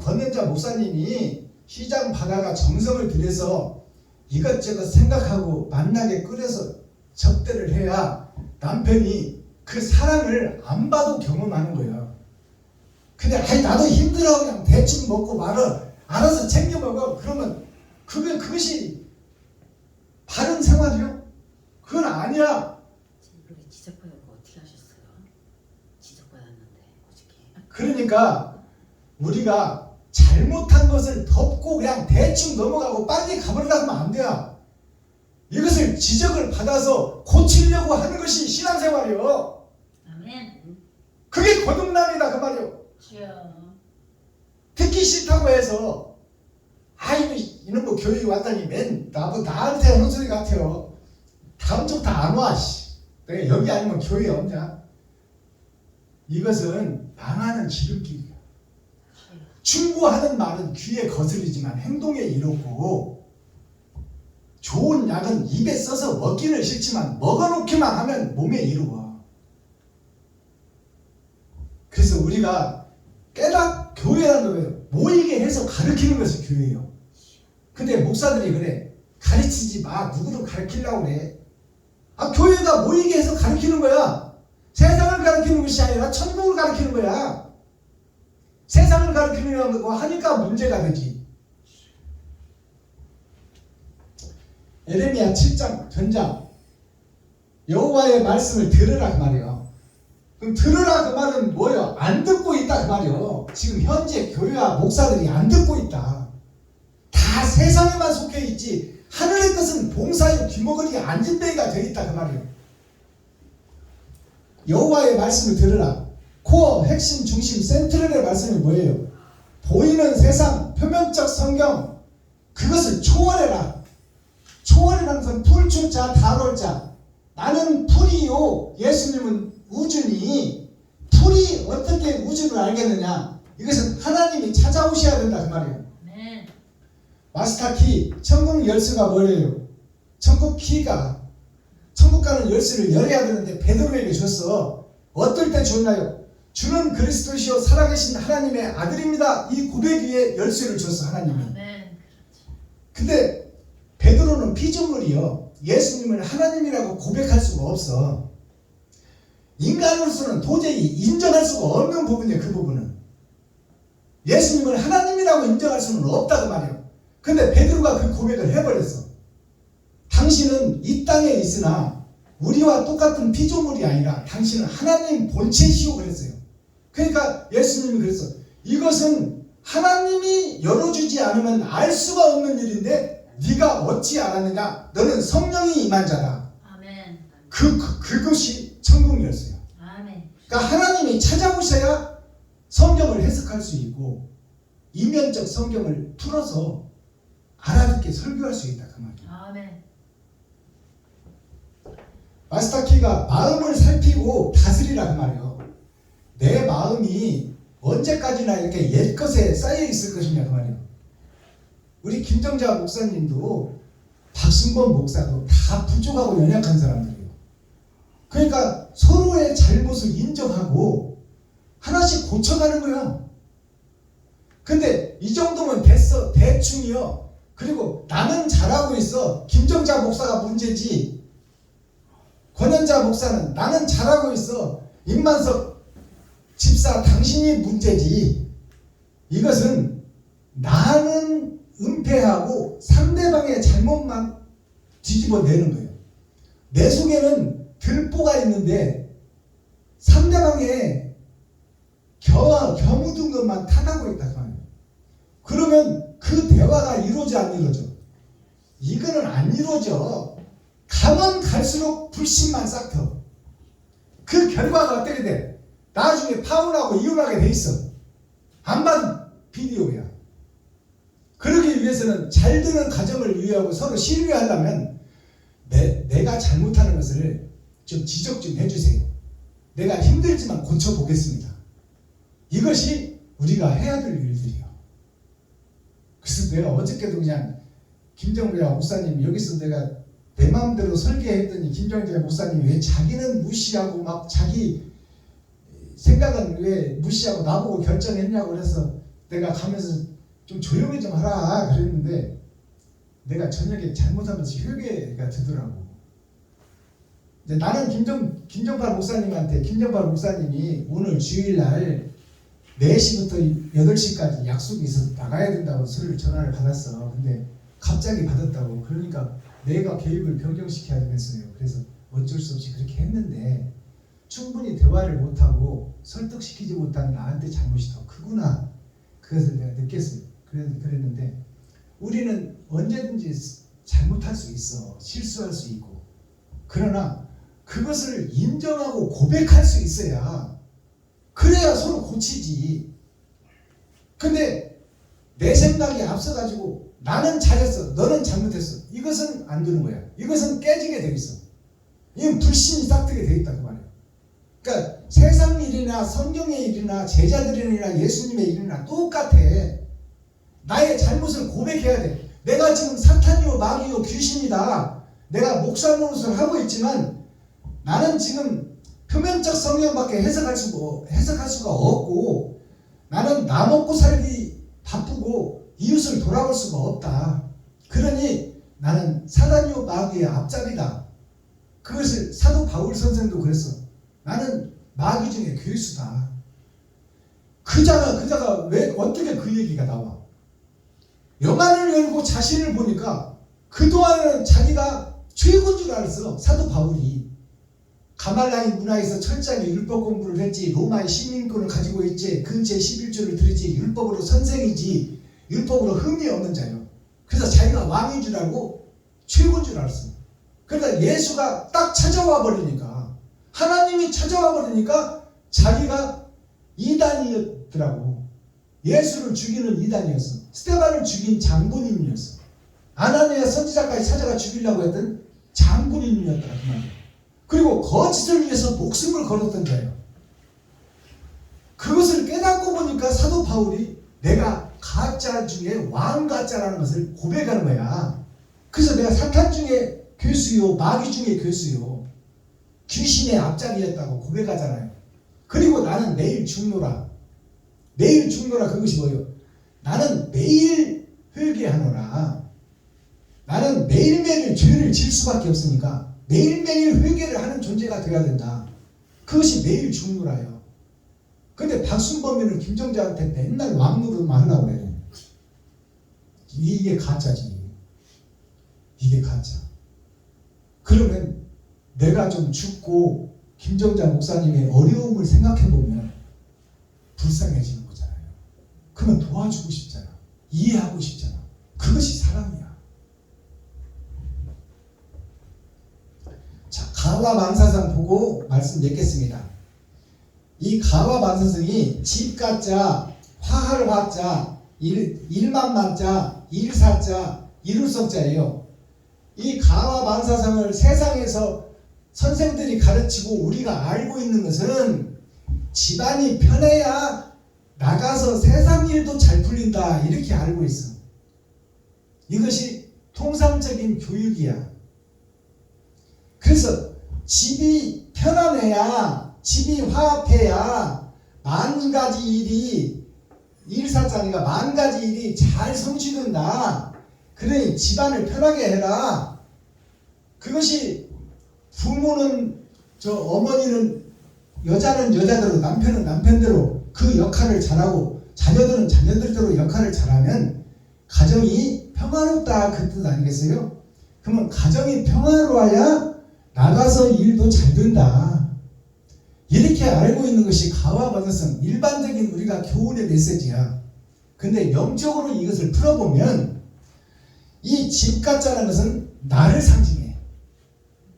권현자 목사님이 시장 바다가 정성을 들여서 이것저것 생각하고 만나게 끓여서 접대를 해야 남편이 그 사랑을 안 봐도 경험하는 거예요. 근데 나도 힘들어 그냥 대충 먹고 말어 알아서 챙겨 먹어. 그러면 그것이 바른 생활이요? 그건 아니야. 우리 지적받았고 어떻게 하셨어요? 지적받았는데 어저께. 그러니까 우리가 잘못한 것을 덮고 그냥 대충 넘어가고 빨리 가버리려고 하면 안 돼요. 이것을 지적을 받아서 고치려고 하는 것이 신앙생활이요. 아멘. 그게 거듭남이다 그 말이요. 주여. 듣기 싫다고 해서 이놈 뭐 교회 왔다니 맨 나한테 하는 소리 같아요. 다음 주부터 안 와. 내가 여기 아니면 교회에 없냐. 이것은 망하는 지름길이야. 충고하는 말은 귀에 거슬리지만 행동에 이롭고 좋은 약은 입에 써서 먹기는 싫지만 먹어놓기만 하면 몸에 이루어. 그래서 우리가 교회라는 거예요. 모이게 해서 가르치는 것이 교회예요. 근데 목사들이 그래. 가르치지 마. 누구를 가르치려고 그래. 교회가 모이게 해서 가르치는 거야. 세상을 가르치는 것이 아니라 천국을 가르치는 거야. 세상을 가르치려고 하니까 문제가 되지. 에레미야 7장 전장 여호와의 말씀을 들으라 그 말이에요. 그럼 들으라 그 말은 뭐예요? 안 듣고 있다 그 말이에요. 지금 현재 교회와 목사들이 안 듣고 있다. 다 세상에만 속해 있지 하늘의 뜻은 봉사의 귀머거리 안진뱅이가 되어 있다 그 말이에요. 여호와의 말씀을 들으라. 코어, 핵심, 중심, 센트럴의 말씀이 뭐예요? 보이는 세상, 표면적 성경 그것을 초월해라. 초월이라는 것은 풀출자, 다롤자. 나는 풀이요. 예수님은 우주니 풀이 어떻게 우주를 알겠느냐? 이것은 하나님이 찾아오셔야 된다 그 말이에요. 네. 마스터키, 천국 열쇠가 뭐예요? 천국 키가 천국 가는 열쇠를 열어야 되는데 베드로에게 줬어. 어떨 때 줬나요? 주는 그리스도시요 살아계신 하나님의 아들입니다. 이 고백 위에 열쇠를 줬어 하나님이. 아멘. 근데 베드로는 피조물이요. 예수님을 하나님이라고 고백할 수가 없어. 인간으로서는 도저히 인정할 수가 없는 부분이에요. 그 부분은. 예수님을 하나님이라고 인정할 수는 없다 그 말이에요. 근데 베드로가 그 고백을 해버렸어. 당신은 이 땅에 있으나 우리와 똑같은 피조물이 아니라 당신은 하나님 본체시오 그랬어요. 그러니까 예수님이 그랬어. 이것은 하나님이 열어주지 않으면 알 수가 없는 일인데 네가 어찌 알았느냐? 너는 성령이 임한 자다. 아멘. 그것이 천국이었어요. 아멘. 그러니까 하나님이 찾아오셔야 성경을 해석할 수 있고 이면적 성경을 풀어서 알아듣게 설교할 수 있다 그 말이에요. 아멘. 마스터키가 마음을 살피고 다스리라 그 말이에요. 내 마음이 언제까지나 이렇게 옛것에 쌓여 있을 것이냐 그 말이에요. 우리 김정자 목사님도 박순범 목사도 다 부족하고 연약한 사람들이에요. 그러니까 서로의 잘못을 인정하고 하나씩 고쳐가는 거야. 근데 이 정도면 됐어. 대충이요. 그리고 나는 잘하고 있어. 김정자 목사가 문제지. 권현자 목사는 나는 잘하고 있어. 임만석 집사 당신이 문제지. 이것은 나는 은폐하고 상대방의 잘못만 뒤집어내는 거예요. 내 속에는 들보가 있는데 상대방의 겨 묻은 것만 탓하고 있다 그 말이에요. 그러면 그 대화가 이루어져 안 이루어져? 이거는 안 이루어져. 가면 갈수록 불신만 싹터. 그 결과가 어떻게 돼? 나중에 파혼하고 이혼하게 돼 있어. 안 봐도 비디오야. 그러기 위해서는 잘 되는 가정을 위하고 서로 신뢰하려면 내가 잘못하는 것을 좀 지적 좀 해주세요. 내가 힘들지만 고쳐보겠습니다. 이것이 우리가 해야 될 일들이에요. 그래서 내가 어저께도 그냥 김정자 목사님 여기서 내가 내 마음대로 설계했더니 김정자 목사님이 왜 자기는 무시하고 막 자기 생각은 왜 무시하고 나보고 결정했냐고 그래서 내가 가면서 좀 조용히 좀 하라 그랬는데 내가 저녁에 잘못하면서 회개가 되더라고. 근데 나는 김정팔 목사님한테 김정팔 목사님이 오늘 주일날 4시부터 8시까지 약속이 있어서 나가야 된다고 전화를 받았어. 근데 갑자기 받았다고. 그러니까 내가 계획을 변경시켜야 되겠어요. 그래서 어쩔 수 없이 그렇게 했는데 충분히 대화를 못하고 설득시키지 못한 나한테 잘못이 더 크구나. 그것을 내가 느꼈어요. 그랬는데 우리는 언제든지 잘못할 수 있어. 실수할 수 있고. 그러나 그것을 인정하고 고백할 수 있어야 그래야 서로 고치지. 근데 내 생각이 앞서가지고 나는 잘했어. 너는 잘못했어. 이것은 안 되는 거야. 이것은 깨지게 돼 있어. 이건 불신이 싹트게 돼 있다 그 말이야. 그러니까 세상 일이나 성경의 일이나 제자들의 일이나 예수님의 일이나 똑같아. 나의 잘못을 고백해야 돼. 내가 지금 사탄이요 마귀요 귀신이다. 내가 목사 노릇을 하고 있지만 나는 지금 표면적 성경밖에 해석할 수가 없고 나는 나 먹고 살기 바쁘고 이웃을 돌아볼 수가 없다. 그러니 나는 사단이요 마귀의 앞잡이다. 그것을 사도 바울 선생도 그랬어. 나는 마귀 중에 괴수다. 그자가 왜 어떻게 그 얘기가 나와? 영안을 열고 자신을 보니까 그동안은 자기가 최고인 줄 알았어. 사도 바울이 가말라인 문화에서 철저하게 율법 공부를 했지. 로마의 시민권을 가지고 있지. 근처에 11조를 들이지. 율법으로 선생이지. 율법으로 흠이 없는 자요. 그래서 자기가 왕인 줄 알고 최고인 줄 알았어. 그러니까 예수가 딱 찾아와 버리니까 하나님이 찾아와 버리니까 자기가 이단이었더라고. 예수를 죽이는 이단이었어. 스데반을 죽인 장본인이었어. 아나니아 선지자까지 찾아가 죽이려고 했던 장본인이었더라 그 말이야. 그리고 거짓을 위해서 목숨을 걸었던 자예요. 그것을 깨닫고 보니까 사도 바울이 내가 가짜 중에 왕가짜라는 것을 고백하는 거야. 그래서 내가 사탄 중에 괴수요 마귀 중에 괴수요 귀신의 앞잡이였다고 고백하잖아요. 그리고 나는 내일 죽노라. 내일 죽노라 그것이 뭐예요? 나는 매일 회개하노라. 나는 매일매일 죄를 질 수밖에 없으니까 매일매일 회개를 하는 존재가 되어야 된다. 그것이 매일 죽노라요. 근데 박순범이는 김정자한테 맨날 왕노릇만 하려고 그래. 이게 가짜지. 이게 가짜. 그러면 내가 좀 죽고 김정자 목사님의 어려움을 생각해 보면 불쌍해지는 거잖아요. 그러면 도와주고 싶잖아. 이해하고 싶잖아. 그것이 사랑이야. 자, 가와만사성 보고 말씀 맺겠습니다. 이 가와만사성이 집가자, 화할 화자, 일만만자, 일사자, 이룰성자예요. 이 가와만사성을 세상에서 선생들이 가르치고 우리가 알고 있는 것은 집안이 편해야 나가서 세상 일도 잘 풀린다 이렇게 알고 있어. 이것이 통상적인 교육이야. 그래서 집이 편안해야, 집이 화합해야 만 가지 일이, 일사자니까 만 가지 일이 잘 성취된다. 그러니 집안을 편하게 해라. 그것이 부모는 어머니는 여자는 여자대로, 남편은 남편대로 그 역할을 잘하고 자녀들은 자녀들대로 역할을 잘하면 가정이 평화롭다 그 뜻 아니겠어요? 그러면 가정이 평화로워야 나가서 일도 잘 된다. 이렇게 알고 있는 것이 가와만사성, 일반적인 우리가 교훈의 메시지야. 근데 영적으로 이것을 풀어보면 이 집가자라는 것은 나를 상징해.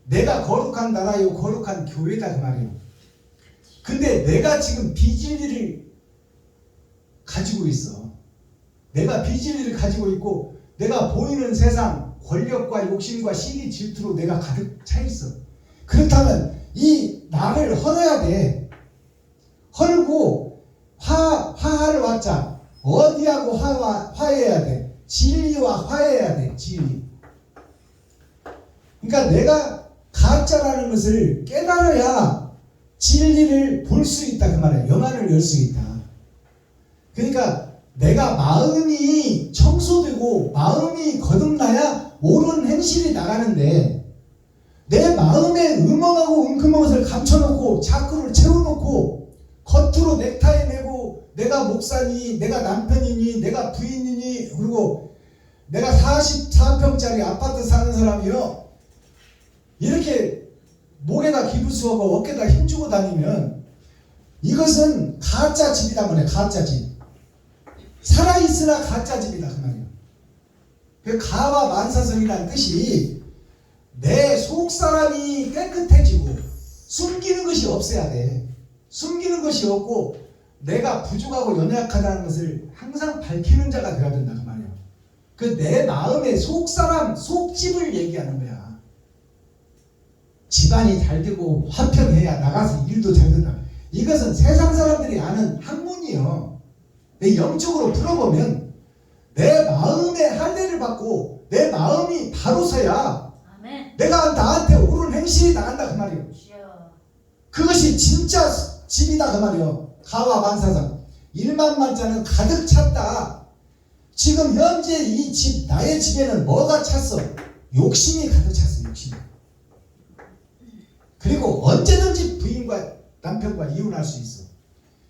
내가 거룩한 나라요, 거룩한 교회다 그 말이에요. 근데 내가 지금 비진리를 가지고 있어. 내가 비진리를 가지고 있고 내가 보이는 세상 권력과 욕심과 시기 질투로 내가 가득 차 있어. 그렇다면 이 나를 헐어야 돼. 헐고 화를 왔자 어디하고 화해해야 돼? 진리와 화해해야 돼. 진리. 그러니까 내가 가짜라는 것을 깨달아야 진리를 볼 수 있다 그 말이야. 영안을 열 수 있다. 그러니까 내가 마음이 청소되고 마음이 거듭나야 옳은 행실이 나가는데 내 마음에 음험하고 웅큼한 것을 감춰놓고 자꾸를 채워놓고 겉으로 넥타이 매고 내가 목사니, 내가 남편이니, 내가 부인이니, 그리고 내가 44평짜리 아파트 사는 사람이요, 이렇게 목에다 기부수하고 어깨에다 힘주고 다니면 이것은 가짜 집이다 그래. 가짜 집. 살아있으나 가짜 집이다 그 말이에요. 그 가와만사성이라는 뜻이 내 속사람이 깨끗해지고 숨기는 것이 없어야 돼. 숨기는 것이 없고 내가 부족하고 연약하다는 것을 항상 밝히는 자가 되어야 된다 그 말이에요. 그 내 마음의 속사람, 속집을 얘기하는 거야. 집안이 잘 되고 화평해야 나가서 일도 잘 된다. 이것은 세상 사람들이 아는 학문이요. 내 영적으로 풀어보면 내 마음의 할례를 받고 내 마음이 바로 서야 아멘. 내가 나한테 옳은 행실이 나간다 그 말이에요. 주여. 그것이 진짜 집이다 그 말이에요. 가와만사성. 일만만자는 가득 찼다. 지금 현재 이 집, 나의 집에는 뭐가 찼어? 욕심이 가득 찼어. 욕심이. 그리고 언제든지 부인과 남편과 이혼할 수 있어.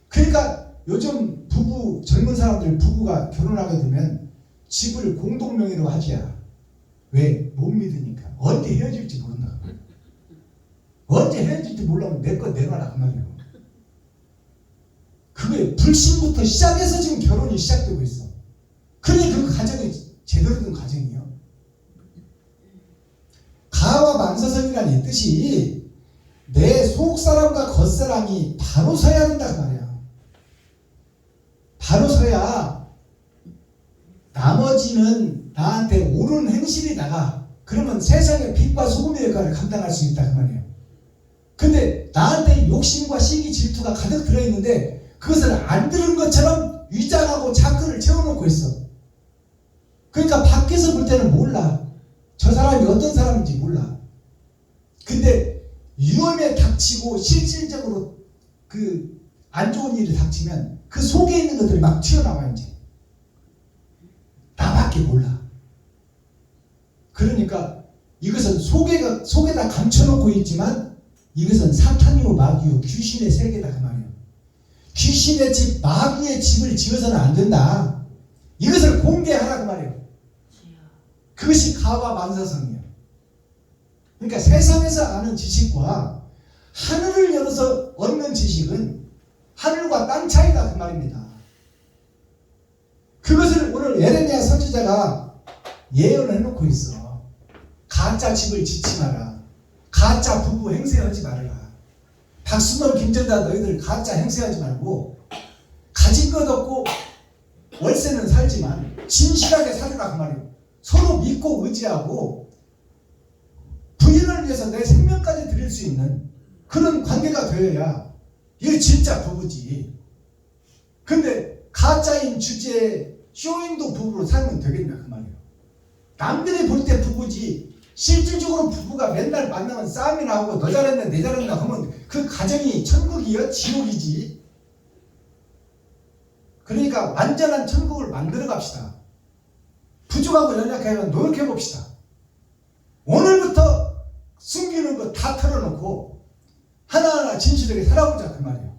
그러니까 요즘 부부, 젊은 사람들 부부가 결혼하게 되면 집을 공동명의로 하지야. 왜? 못 믿으니까. 언제 헤어질지 모른다. 언제 헤어질지 몰라면 내 거 내놔라 그 말이에요. 그게 불신부터 시작해서 지금 결혼이 시작되고 있어. 그러니 그 가정이 제대로 된 가정이에요. 가와만사성이라는 이 뜻이 내 속사람과 겉사람이 바로 서야 된다 그 말이야. 바로 서야 나머지는 나한테 옳은 행실이 나가. 그러면 세상의 빛과 소금의 역할을 감당할 수 있다 그 말이에요. 근데 나한테 욕심과 시기 질투가 가득 들어있는데 그것을 안 들은 것처럼 위장하고 자크를 채워놓고 있어. 그러니까 밖에서 볼 때는 몰라. 저 사람이 어떤 사람인지 몰라. 근데 위험에 닥치고 실질적으로 그 안 좋은 일이 닥치면 그 속에 있는 것들이 막 튀어나와 이제. 나밖에 몰라. 그러니까 이것은 속에다 감춰놓고 있지만 이것은 사탄이요 마귀요 귀신의 세계다 그 말이에요. 귀신의 집, 마귀의 집을 지어서는 안 된다. 이것을 공개하라 그 말이에요. 그것이 가와만사성이에요. 그러니까 세상에서 아는 지식과 하늘을 열어서 얻는 지식은 하늘과 땅 차이다 그 말입니다. 그것을 오늘 예레미야 선지자가 예언해 놓고 있어. 가짜 집을 짓지 마라. 가짜 부부 행세하지 말아라. 박수범 김정다 너희들 가짜 행세하지 말고 가진 것 없고 월세는 살지만 진실하게 살으라 그 말이에요. 서로 믿고 의지하고 부인을 위해서 내 생명까지 드릴 수 있는 그런 관계가 되어야 이게 진짜 부부지. 근데 가짜인 주제에 쇼윈도 부부로 살면 되겠냐 그 말이에요. 남들이 볼 때 부부지 실질적으로 부부가 맨날 만나면 싸움이나 하고 너 잘했네 내 잘했나 하면 그 가정이 천국이요 지옥이지. 그러니까 완전한 천국을 만들어 갑시다. 부족하고 연약하면 노력해 봅시다. 오늘부터 숨기는 거 다 털어놓고 하나하나 진실하게 살아보자 그 말이에요.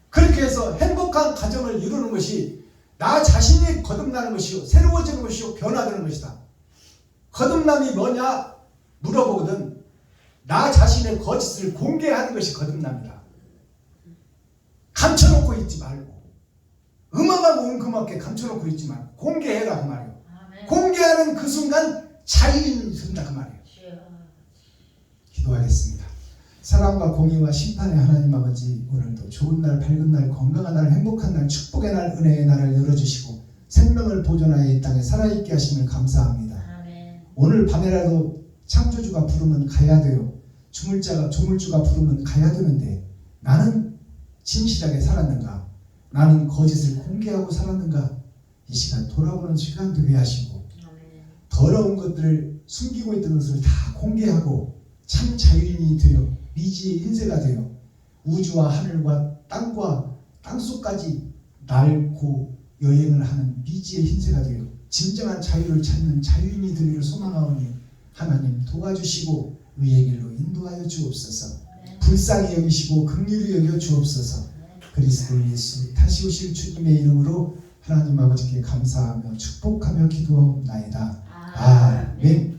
그렇게 해서 행복한 가정을 이루는 것이 나 자신이 거듭나는 것이요 새로워지는 것이요 변화되는 것이다. 거듭남이 뭐냐 물어보거든 나 자신의 거짓을 공개하는 것이 거듭남이다. 감춰놓고 있지 말고 음악하고 웅큼하게 감춰놓고 있지 말고 공개해라 그 말이에요. 공개하는 그 순간 자유인이 된다 그 말이에요. 기도하겠습니다. 사랑과 공의와 심판의 하나님 아버지, 오늘도 좋은 날, 밝은 날, 건강한 날, 행복한 날, 축복의 날, 은혜의 날을 열어주시고 생명을 보존하여 이 땅에 살아있게 하심을 감사합니다. 아멘. 오늘 밤에라도 창조주가 부르면 가야 돼요. 조물주가 부르면 가야 되는데 나는 진실하게 살았는가? 나는 거짓을 공개하고 살았는가? 이 시간 돌아보는 시간 되게 하시고 아멘. 더러운 것들을 숨기고 있던 것을 다 공개하고 참 자유인이 되어 미지의 인쇄가 되어 우주와 하늘과 땅과 땅속까지 날고 여행을 하는 미지의 인쇄가 되어 진정한 자유를 찾는 자유인이 되기를 소망하오니 하나님 도와주시고 의의 길로 인도하여 주옵소서. 불쌍히 여기시고 긍휼히 여겨 주옵소서. 그리스도 예수 다시 오실 주님의 이름으로 하나님 아버지께 감사하며 축복하며 기도하옵나이다. 아멘.